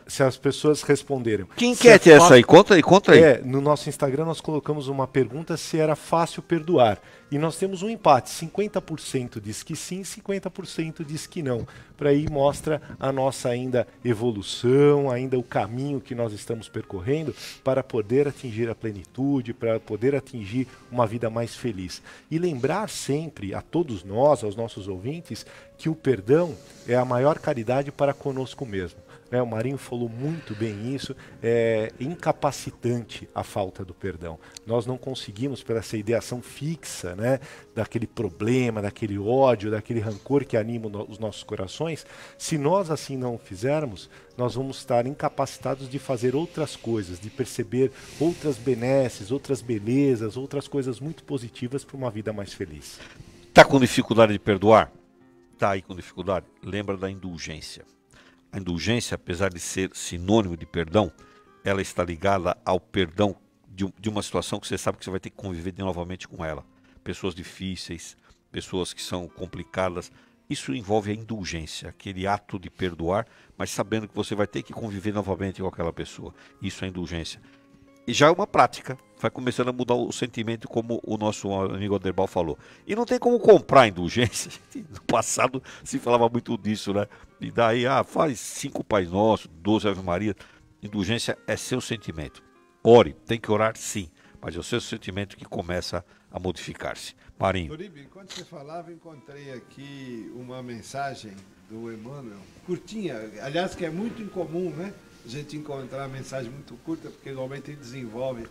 se as pessoas responderam. Que enquete é essa aí? Conta aí. No nosso Instagram nós colocamos uma pergunta se era fácil perdoar. E nós temos um empate, 50% diz que sim, 50% diz que não. Para aí mostra a nossa ainda evolução, ainda o caminho que nós estamos percorrendo para poder atingir a plenitude, para poder atingir uma vida mais feliz. E lembrar sempre a todos nós, aos nossos ouvintes, que o perdão é a maior caridade para conosco mesmo. O Marinho falou muito bem isso, é incapacitante a falta do perdão. Nós não conseguimos, pela essa ideação fixa, né, daquele problema, daquele ódio, daquele rancor que anima os nossos corações, se nós assim não o fizermos, nós vamos estar incapacitados de fazer outras coisas, de perceber outras benesses, outras belezas, outras coisas muito positivas para uma vida mais feliz. Está com dificuldade de perdoar? Está aí com dificuldade? Lembra da indulgência. A indulgência, apesar de ser sinônimo de perdão, ela está ligada ao perdão de uma situação que você sabe que você vai ter que conviver novamente com ela. Pessoas difíceis, pessoas que são complicadas. Isso envolve a indulgência, aquele ato de perdoar, mas sabendo que você vai ter que conviver novamente com aquela pessoa. Isso é indulgência. E já é uma prática, vai começando a mudar o sentimento, como o nosso amigo Aderbal falou. E não tem como comprar indulgência. No passado se falava muito disso, né? E daí, faz 5 Pais Nossos, 12 Ave Maria. Indulgência é seu sentimento. Ore, tem que orar sim, mas é o seu sentimento que começa a modificar-se. Marinho. Toribe, enquanto você falava, encontrei aqui uma mensagem do Emmanuel, curtinha, aliás, que é muito incomum, né? A gente encontrar mensagem muito curta, porque normalmente ele desenvolve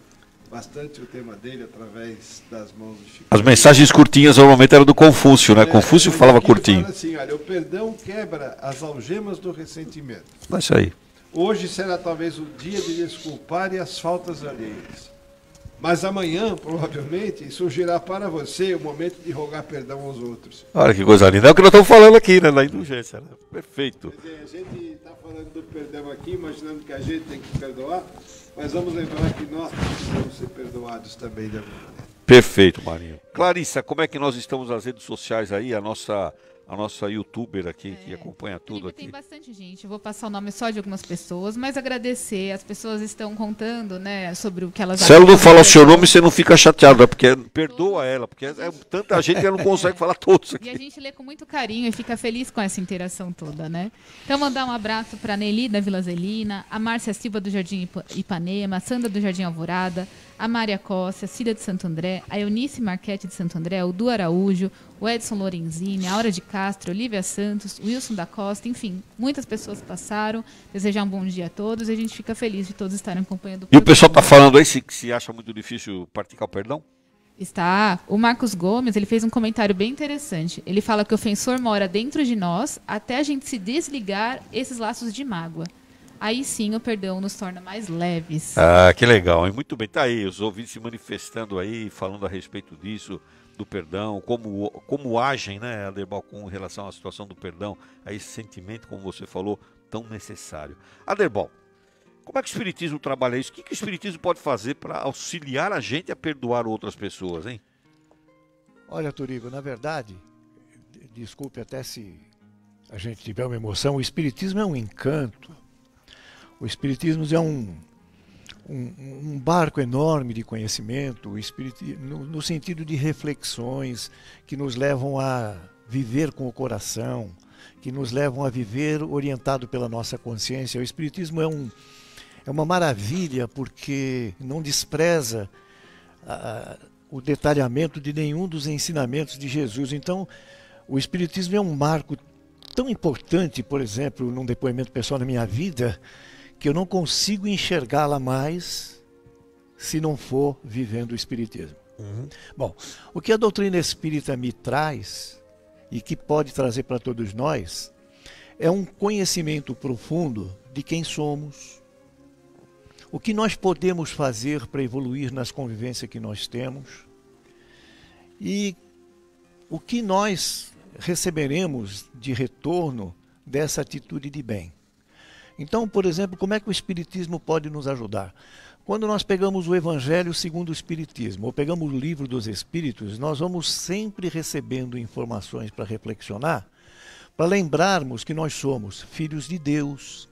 bastante o tema dele através das mãos do Chico. As mensagens curtinhas normalmente eram do Confúcio, né? Confúcio falava curtinho. Fala assim, olha, o perdão quebra as algemas do ressentimento. É isso aí. Hoje será talvez o dia de desculpar e as faltas alheias. Mas amanhã, provavelmente, surgirá para você o momento de rogar perdão aos outros. Olha que coisa linda. É o que nós estamos falando aqui, né? Da indulgência. Né? Perfeito. Quer dizer, a gente está falando do perdão aqui, imaginando que a gente tem que perdoar, mas vamos lembrar que nós precisamos ser perdoados também de alguma maneira. Perfeito, Marinho. Clarissa, como é que nós estamos nas redes sociais aí? A nossa youtuber aqui, que acompanha tudo aqui. Tem bastante gente, eu vou passar o nome só de algumas pessoas, mas agradecer, as pessoas estão contando, né, sobre o que elas... Se ela não fala o seu nome, você não fica chateado, porque perdoa ela, porque é tanta gente que ela não consegue falar todos aqui. E a gente lê com muito carinho e fica feliz com essa interação toda, né? Então, mandar um abraço para a Nelly da Vila Zelina, a Márcia Silva do Jardim Ipanema, a Sandra do Jardim Alvorada, a Mária Costa, a Cida de Santo André, a Eunice Marchetti de Santo André, o Du Araújo, o Edson Lorenzini, a Aura de Castro, Olivia Santos, o Wilson da Costa, enfim, muitas pessoas passaram. Desejar um bom dia a todos e a gente fica feliz de todos estarem acompanhando o programa. E o pessoal está falando aí se acha muito difícil praticar o perdão? Está. O Marcos Gomes, ele fez um comentário bem interessante. Ele fala que o ofensor mora dentro de nós até a gente se desligar esses laços de mágoa. Aí sim o perdão nos torna mais leves. Ah, que legal, hein? Muito bem, tá aí, os ouvintes se manifestando aí, falando a respeito disso, do perdão, como agem, né, Aderbal, com relação à situação do perdão, a esse sentimento, como você falou, tão necessário. Aderbal, como é que o Espiritismo trabalha isso? O que o Espiritismo pode fazer para auxiliar a gente a perdoar outras pessoas, hein? Olha, Turigo, na verdade, desculpe até se a gente tiver uma emoção, o Espiritismo é um encanto. O Espiritismo é um barco enorme de conhecimento, no sentido de reflexões que nos levam a viver com o coração, que nos levam a viver orientado pela nossa consciência. O Espiritismo é uma maravilha porque não despreza o detalhamento de nenhum dos ensinamentos de Jesus. Então, o Espiritismo é um marco tão importante, por exemplo, num depoimento pessoal na minha vida, que eu não consigo enxergá-la mais se não for vivendo o Espiritismo. Bom, o que a doutrina espírita me traz e que pode trazer para todos nós é um conhecimento profundo de quem somos, o que nós podemos fazer para evoluir nas convivências que nós temos e o que nós receberemos de retorno dessa atitude de bem. Então, por exemplo, como é que o Espiritismo pode nos ajudar? Quando nós pegamos o Evangelho segundo o Espiritismo, ou pegamos o Livro dos Espíritos, nós vamos sempre recebendo informações para reflexionar, para lembrarmos que nós somos filhos de Deus,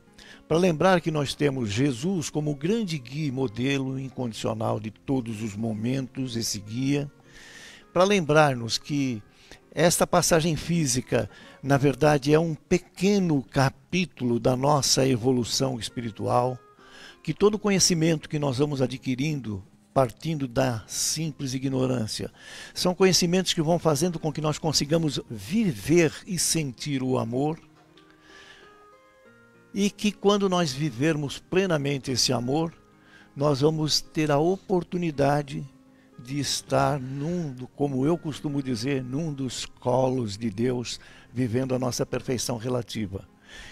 para lembrar que nós temos Jesus como o grande guia e modelo incondicional de todos os momentos, esse guia, para lembrar-nos que esta passagem física, na verdade, é um pequeno capítulo da nossa evolução espiritual, que todo conhecimento que nós vamos adquirindo, partindo da simples ignorância, são conhecimentos que vão fazendo com que nós consigamos viver e sentir o amor, e que quando nós vivermos plenamente esse amor, nós vamos ter a oportunidade de estar como eu costumo dizer, num dos colos de Deus, vivendo a nossa perfeição relativa.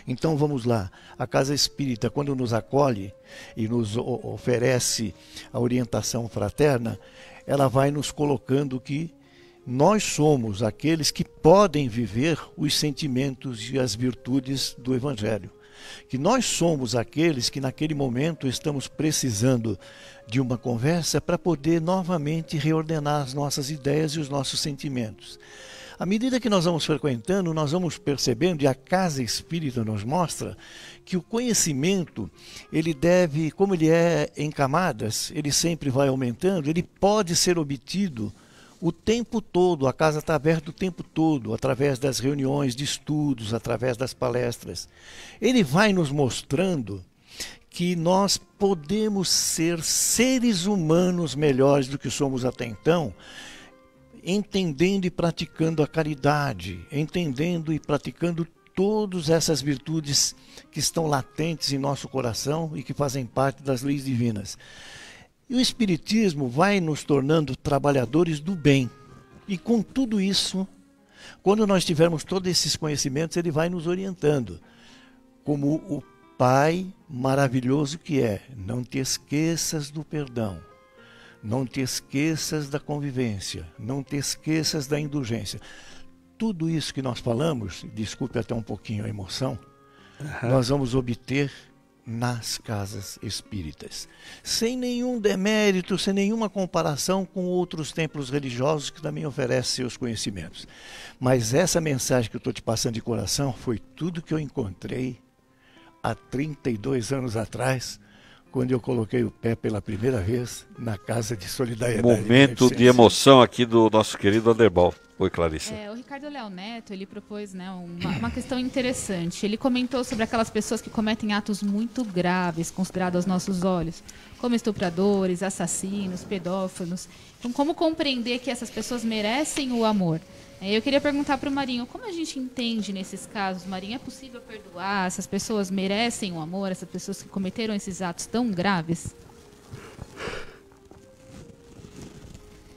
Então vamos lá, a Casa Espírita, quando nos acolhe e nos oferece a orientação fraterna, ela vai nos colocando que nós somos aqueles que podem viver os sentimentos e as virtudes do Evangelho. Que nós somos aqueles que naquele momento estamos precisando de uma conversa para poder novamente reordenar as nossas ideias e os nossos sentimentos. À medida que nós vamos frequentando, nós vamos percebendo, e a Casa Espírita nos mostra, que o conhecimento, ele deve, como ele é em camadas, ele sempre vai aumentando, ele pode ser obtido o tempo todo, a casa está aberta o tempo todo, através das reuniões de estudos, através das palestras. Ele vai nos mostrando que nós podemos ser seres humanos melhores do que somos até então, entendendo e praticando a caridade, entendendo e praticando todas essas virtudes que estão latentes em nosso coração e que fazem parte das leis divinas. E o Espiritismo vai nos tornando trabalhadores do bem. E com tudo isso, quando nós tivermos todos esses conhecimentos, ele vai nos orientando. Como o Pai maravilhoso que é, não te esqueças do perdão, não te esqueças da convivência, não te esqueças da indulgência. Tudo isso que nós falamos, desculpe até um pouquinho a emoção, nós vamos obter nas casas espíritas, sem nenhum demérito, sem nenhuma comparação com outros templos religiosos que também oferecem seus conhecimentos. Mas essa mensagem que eu estou te passando de coração foi tudo que eu encontrei há 32 anos atrás, quando eu coloquei o pé pela primeira vez na Casa de Solidariedade. Momento de emoção aqui do nosso querido Aderbal. Oi, Clarissa. O Ricardo Leal Neto, ele propôs, né, uma questão interessante. Ele comentou sobre aquelas pessoas que cometem atos muito graves, considerados aos nossos olhos, como estupradores, assassinos, pedófilos. Então, como compreender que essas pessoas merecem o amor? Eu queria perguntar para o Marinho, como a gente entende nesses casos, Marinho, é possível perdoar? Essas pessoas merecem o amor? Essas pessoas que cometeram esses atos tão graves?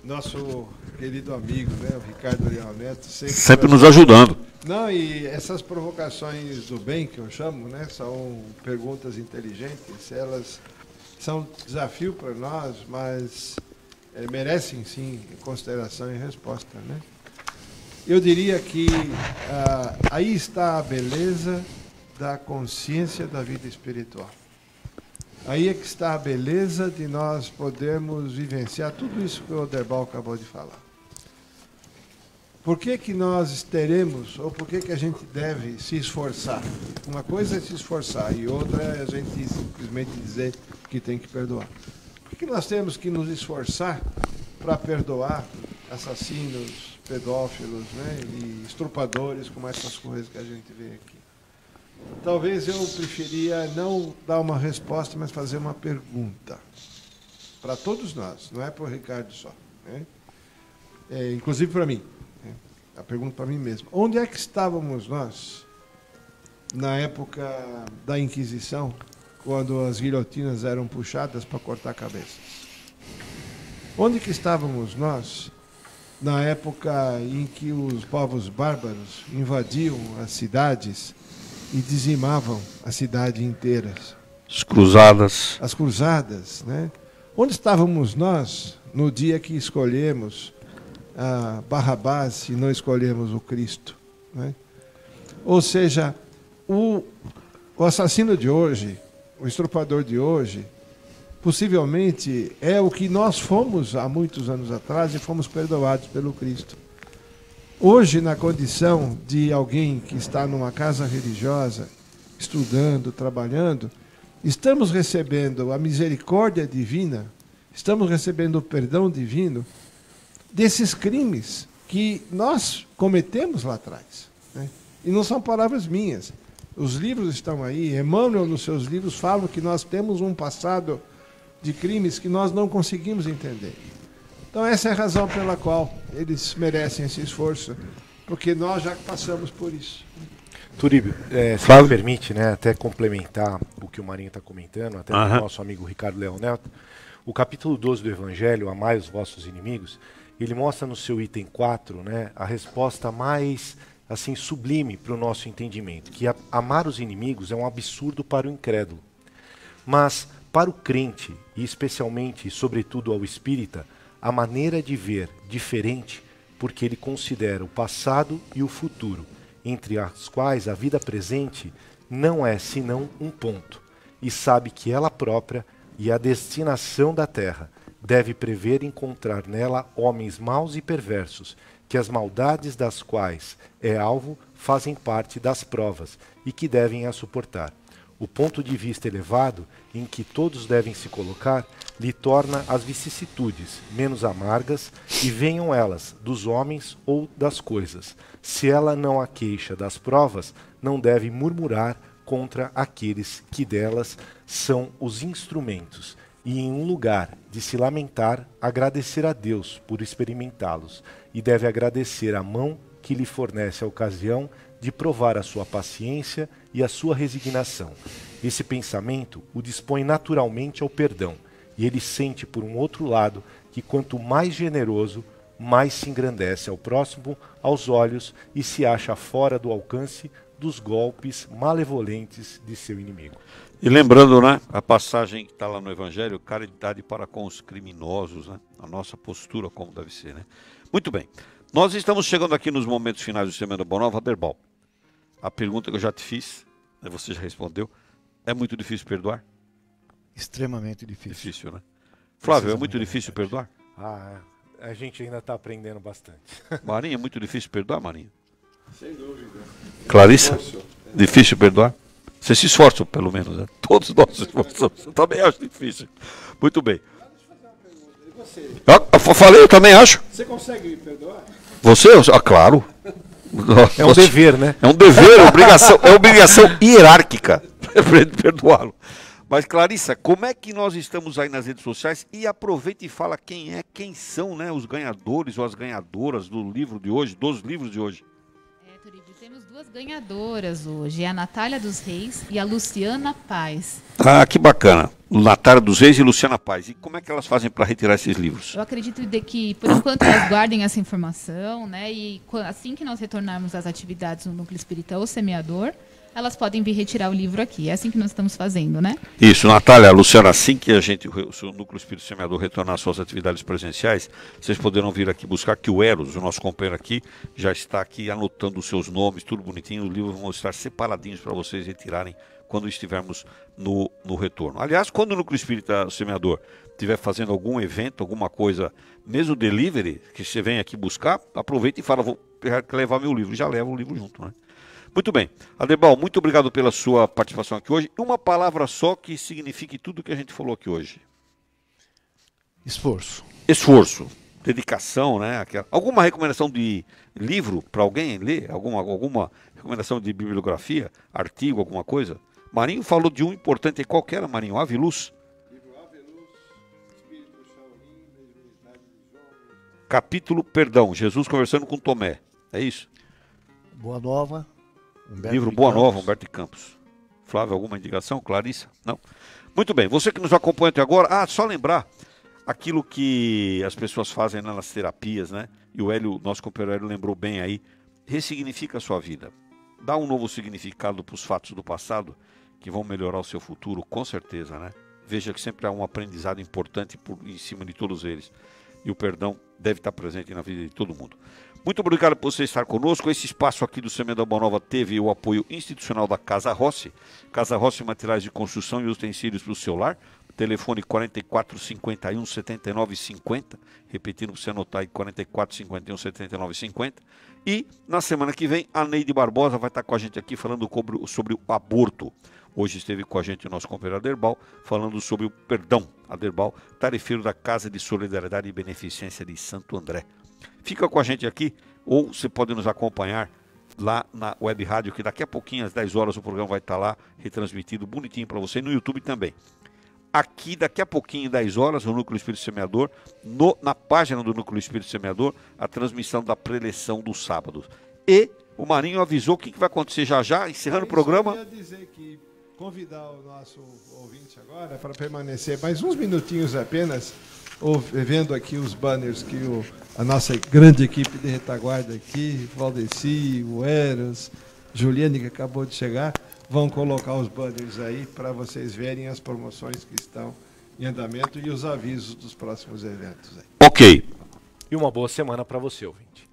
Nosso querido amigo, né, o Ricardo Leal Neto, sempre nos ajudando. Não, e essas provocações do bem, que eu chamo, né, são perguntas inteligentes, elas são desafio para nós, mas merecem sim consideração e resposta, né? Eu diria que aí está a beleza da consciência da vida espiritual. Aí é que está a beleza de nós podermos vivenciar tudo isso que o Oderbal acabou de falar. Por que que nós teremos, ou por que a gente deve se esforçar? Uma coisa é se esforçar e outra é a gente simplesmente dizer que tem que perdoar. Por que nós temos que nos esforçar para perdoar assassinos, pedófilos, né, e estupradores, como essas coisas que a gente vê aqui? Talvez eu preferia não dar uma resposta, mas fazer uma pergunta para todos nós, não é para o Ricardo só, né? Inclusive para mim, né? A pergunta para mim mesmo. Onde é que estávamos nós na época da Inquisição, quando as guilhotinas eram puxadas para cortar cabeças? Onde que estávamos nós na época em que os povos bárbaros invadiam as cidades e dizimavam a cidade inteira? As cruzadas. As cruzadas, né? Onde estávamos nós no dia que escolhemos Barrabás e não escolhemos o Cristo, né? Ou seja, o assassino de hoje, o estuprador de hoje, possivelmente é o que nós fomos há muitos anos atrás e fomos perdoados pelo Cristo. Hoje, na condição de alguém que está numa casa religiosa, estudando, trabalhando, estamos recebendo a misericórdia divina, estamos recebendo o perdão divino desses crimes que nós cometemos lá atrás, né? E não são palavras minhas. Os livros estão aí. Emmanuel, nos seus livros, fala que nós temos um passado de crimes que nós não conseguimos entender. Então essa é a razão pela qual eles merecem esse esforço, porque nós já passamos por isso. Turíbio, se me permite, né, até complementar o que o Marinho está comentando, até o nosso amigo Ricardo Leão Neto, o capítulo 12 do Evangelho, Amai os vossos inimigos, ele mostra no seu item 4, né, a resposta mais assim sublime para o nosso entendimento, que amar os inimigos é um absurdo para o incrédulo. Mas para o crente, e especialmente e sobretudo ao espírita, a maneira de ver diferente, porque ele considera o passado e o futuro, entre as quais a vida presente não é senão um ponto, e sabe que ela própria e a destinação da terra deve prever encontrar nela homens maus e perversos, que as maldades das quais é alvo fazem parte das provas e que devem a suportar. O ponto de vista elevado em que todos devem se colocar lhe torna as vicissitudes menos amargas, e venham elas dos homens ou das coisas. Se ela não a queixa das provas, não deve murmurar contra aqueles que delas são os instrumentos, e em um lugar de se lamentar, agradecer a Deus por experimentá-los, e deve agradecer a mão que lhe fornece a ocasião de provar a sua paciência e a sua resignação. Esse pensamento o dispõe naturalmente ao perdão, e ele sente, por um outro lado, que quanto mais generoso, mais se engrandece ao próximo aos olhos e se acha fora do alcance dos golpes malevolentes de seu inimigo. E lembrando, né, a passagem que está lá no Evangelho, caridade para com os criminosos, né, a nossa postura como deve ser, né. Muito bem, nós estamos chegando aqui nos momentos finais do Semana Boa Nova. Aderbal, a pergunta que eu já te fiz, você já respondeu, é muito difícil perdoar? Extremamente difícil. Difícil, né? Flávio, é muito difícil perdoar? A gente ainda está aprendendo bastante. Marinho, é muito difícil perdoar, Marinho? Sem dúvida. Clarissa, difícil perdoar? Você se esforça, pelo menos, né? Todos nós se esforçamos. Eu também acho difícil. Muito bem. Eu falei, eu também acho. Você consegue me perdoar? Você? Claro. É um dever, né? É um dever, é obrigação hierárquica perdoá-lo. Mas, Clarissa, como é que nós estamos aí nas redes sociais? E aproveita e fala quem são, né, os ganhadores ou as ganhadoras do livro de hoje, dos livros de hoje. Turíbio, temos duas ganhadoras hoje, a Natália dos Reis e a Luciana Paz. Ah, que bacana. Natália dos Reis e Luciana Paz. E como é que elas fazem para retirar esses livros? Eu acredito que, por enquanto, elas guardem essa informação, né? E assim que nós retornarmos às atividades no Núcleo Espírita ou Semeador, elas podem vir retirar o livro aqui. É assim que nós estamos fazendo, né? Isso, Natália, Luciana, assim que o Núcleo Espírita Semeador retornar às suas atividades presenciais, vocês poderão vir aqui buscar, que o Eros, o nosso companheiro aqui, já está aqui anotando os seus nomes, tudo bonitinho. Os livros vão estar separadinhos para vocês retirarem quando estivermos no retorno. Aliás, quando o Núcleo Espírita Semeador estiver fazendo algum evento, alguma coisa, mesmo delivery, que você vem aqui buscar, aproveita e fala, vou levar meu livro, já leva o livro junto, né? Muito bem. Aderbal, muito obrigado pela sua participação aqui hoje. Uma palavra só que signifique tudo o que a gente falou aqui hoje. Esforço. Esforço. Dedicação, né? Alguma recomendação de livro para alguém ler? Alguma recomendação de bibliografia? Artigo, alguma coisa? Marinho falou de um importante aí. Qual que era, Marinho? Ave Luz? Livro Ave Luz, Espírito Shaolin, Mediunidade de Jovens. Capítulo, perdão, Jesus conversando com Tomé. É isso? Boa Nova. Livro Boa Nova, Humberto de Campos. Flávio, alguma indicação? Clarissa? Não? Muito bem, você que nos acompanha até agora, só lembrar aquilo que as pessoas fazem nas terapias, né? E o Hélio, nosso companheiro Hélio, lembrou bem aí. Ressignifica a sua vida. Dá um novo significado para os fatos do passado que vão melhorar o seu futuro, com certeza, né? Veja que sempre há um aprendizado importante em cima de todos eles. E o perdão deve estar presente na vida de todo mundo. Muito obrigado por você estar conosco. Esse espaço aqui do Semeando a Boa Nova teve o apoio institucional da Casa Rossi. Casa Rossi, materiais de construção e utensílios para o seu lar. telefone 4451 7950, repetindo para você anotar aí, 4451 7950. E na semana que vem, a Neide Barbosa vai estar com a gente aqui falando sobre o aborto. Hoje esteve com a gente o nosso companheiro Aderbal, falando sobre o perdão. Aderbal, tarefeiro da Casa de Solidariedade e Beneficência de Santo André. Fica com a gente aqui, ou você pode nos acompanhar lá na web rádio, que daqui a pouquinho, às 10 horas, o programa vai estar lá, retransmitido bonitinho para você, no YouTube também. Aqui, daqui a pouquinho, 10 horas, o Núcleo Espírito Semeador, na página do Núcleo Espírito Semeador, a transmissão da preleção dos sábados. E o Marinho avisou o que vai acontecer já já, encerrando o programa. Eu ia dizer que convidar o nosso ouvinte agora para permanecer mais uns minutinhos apenas, vendo aqui os banners que a nossa grande equipe de retaguarda aqui, Valdeci, o Eros, Juliane, que acabou de chegar, vão colocar os banners aí para vocês verem as promoções que estão em andamento e os avisos dos próximos eventos aí. Ok. E uma boa semana para você, ouvinte.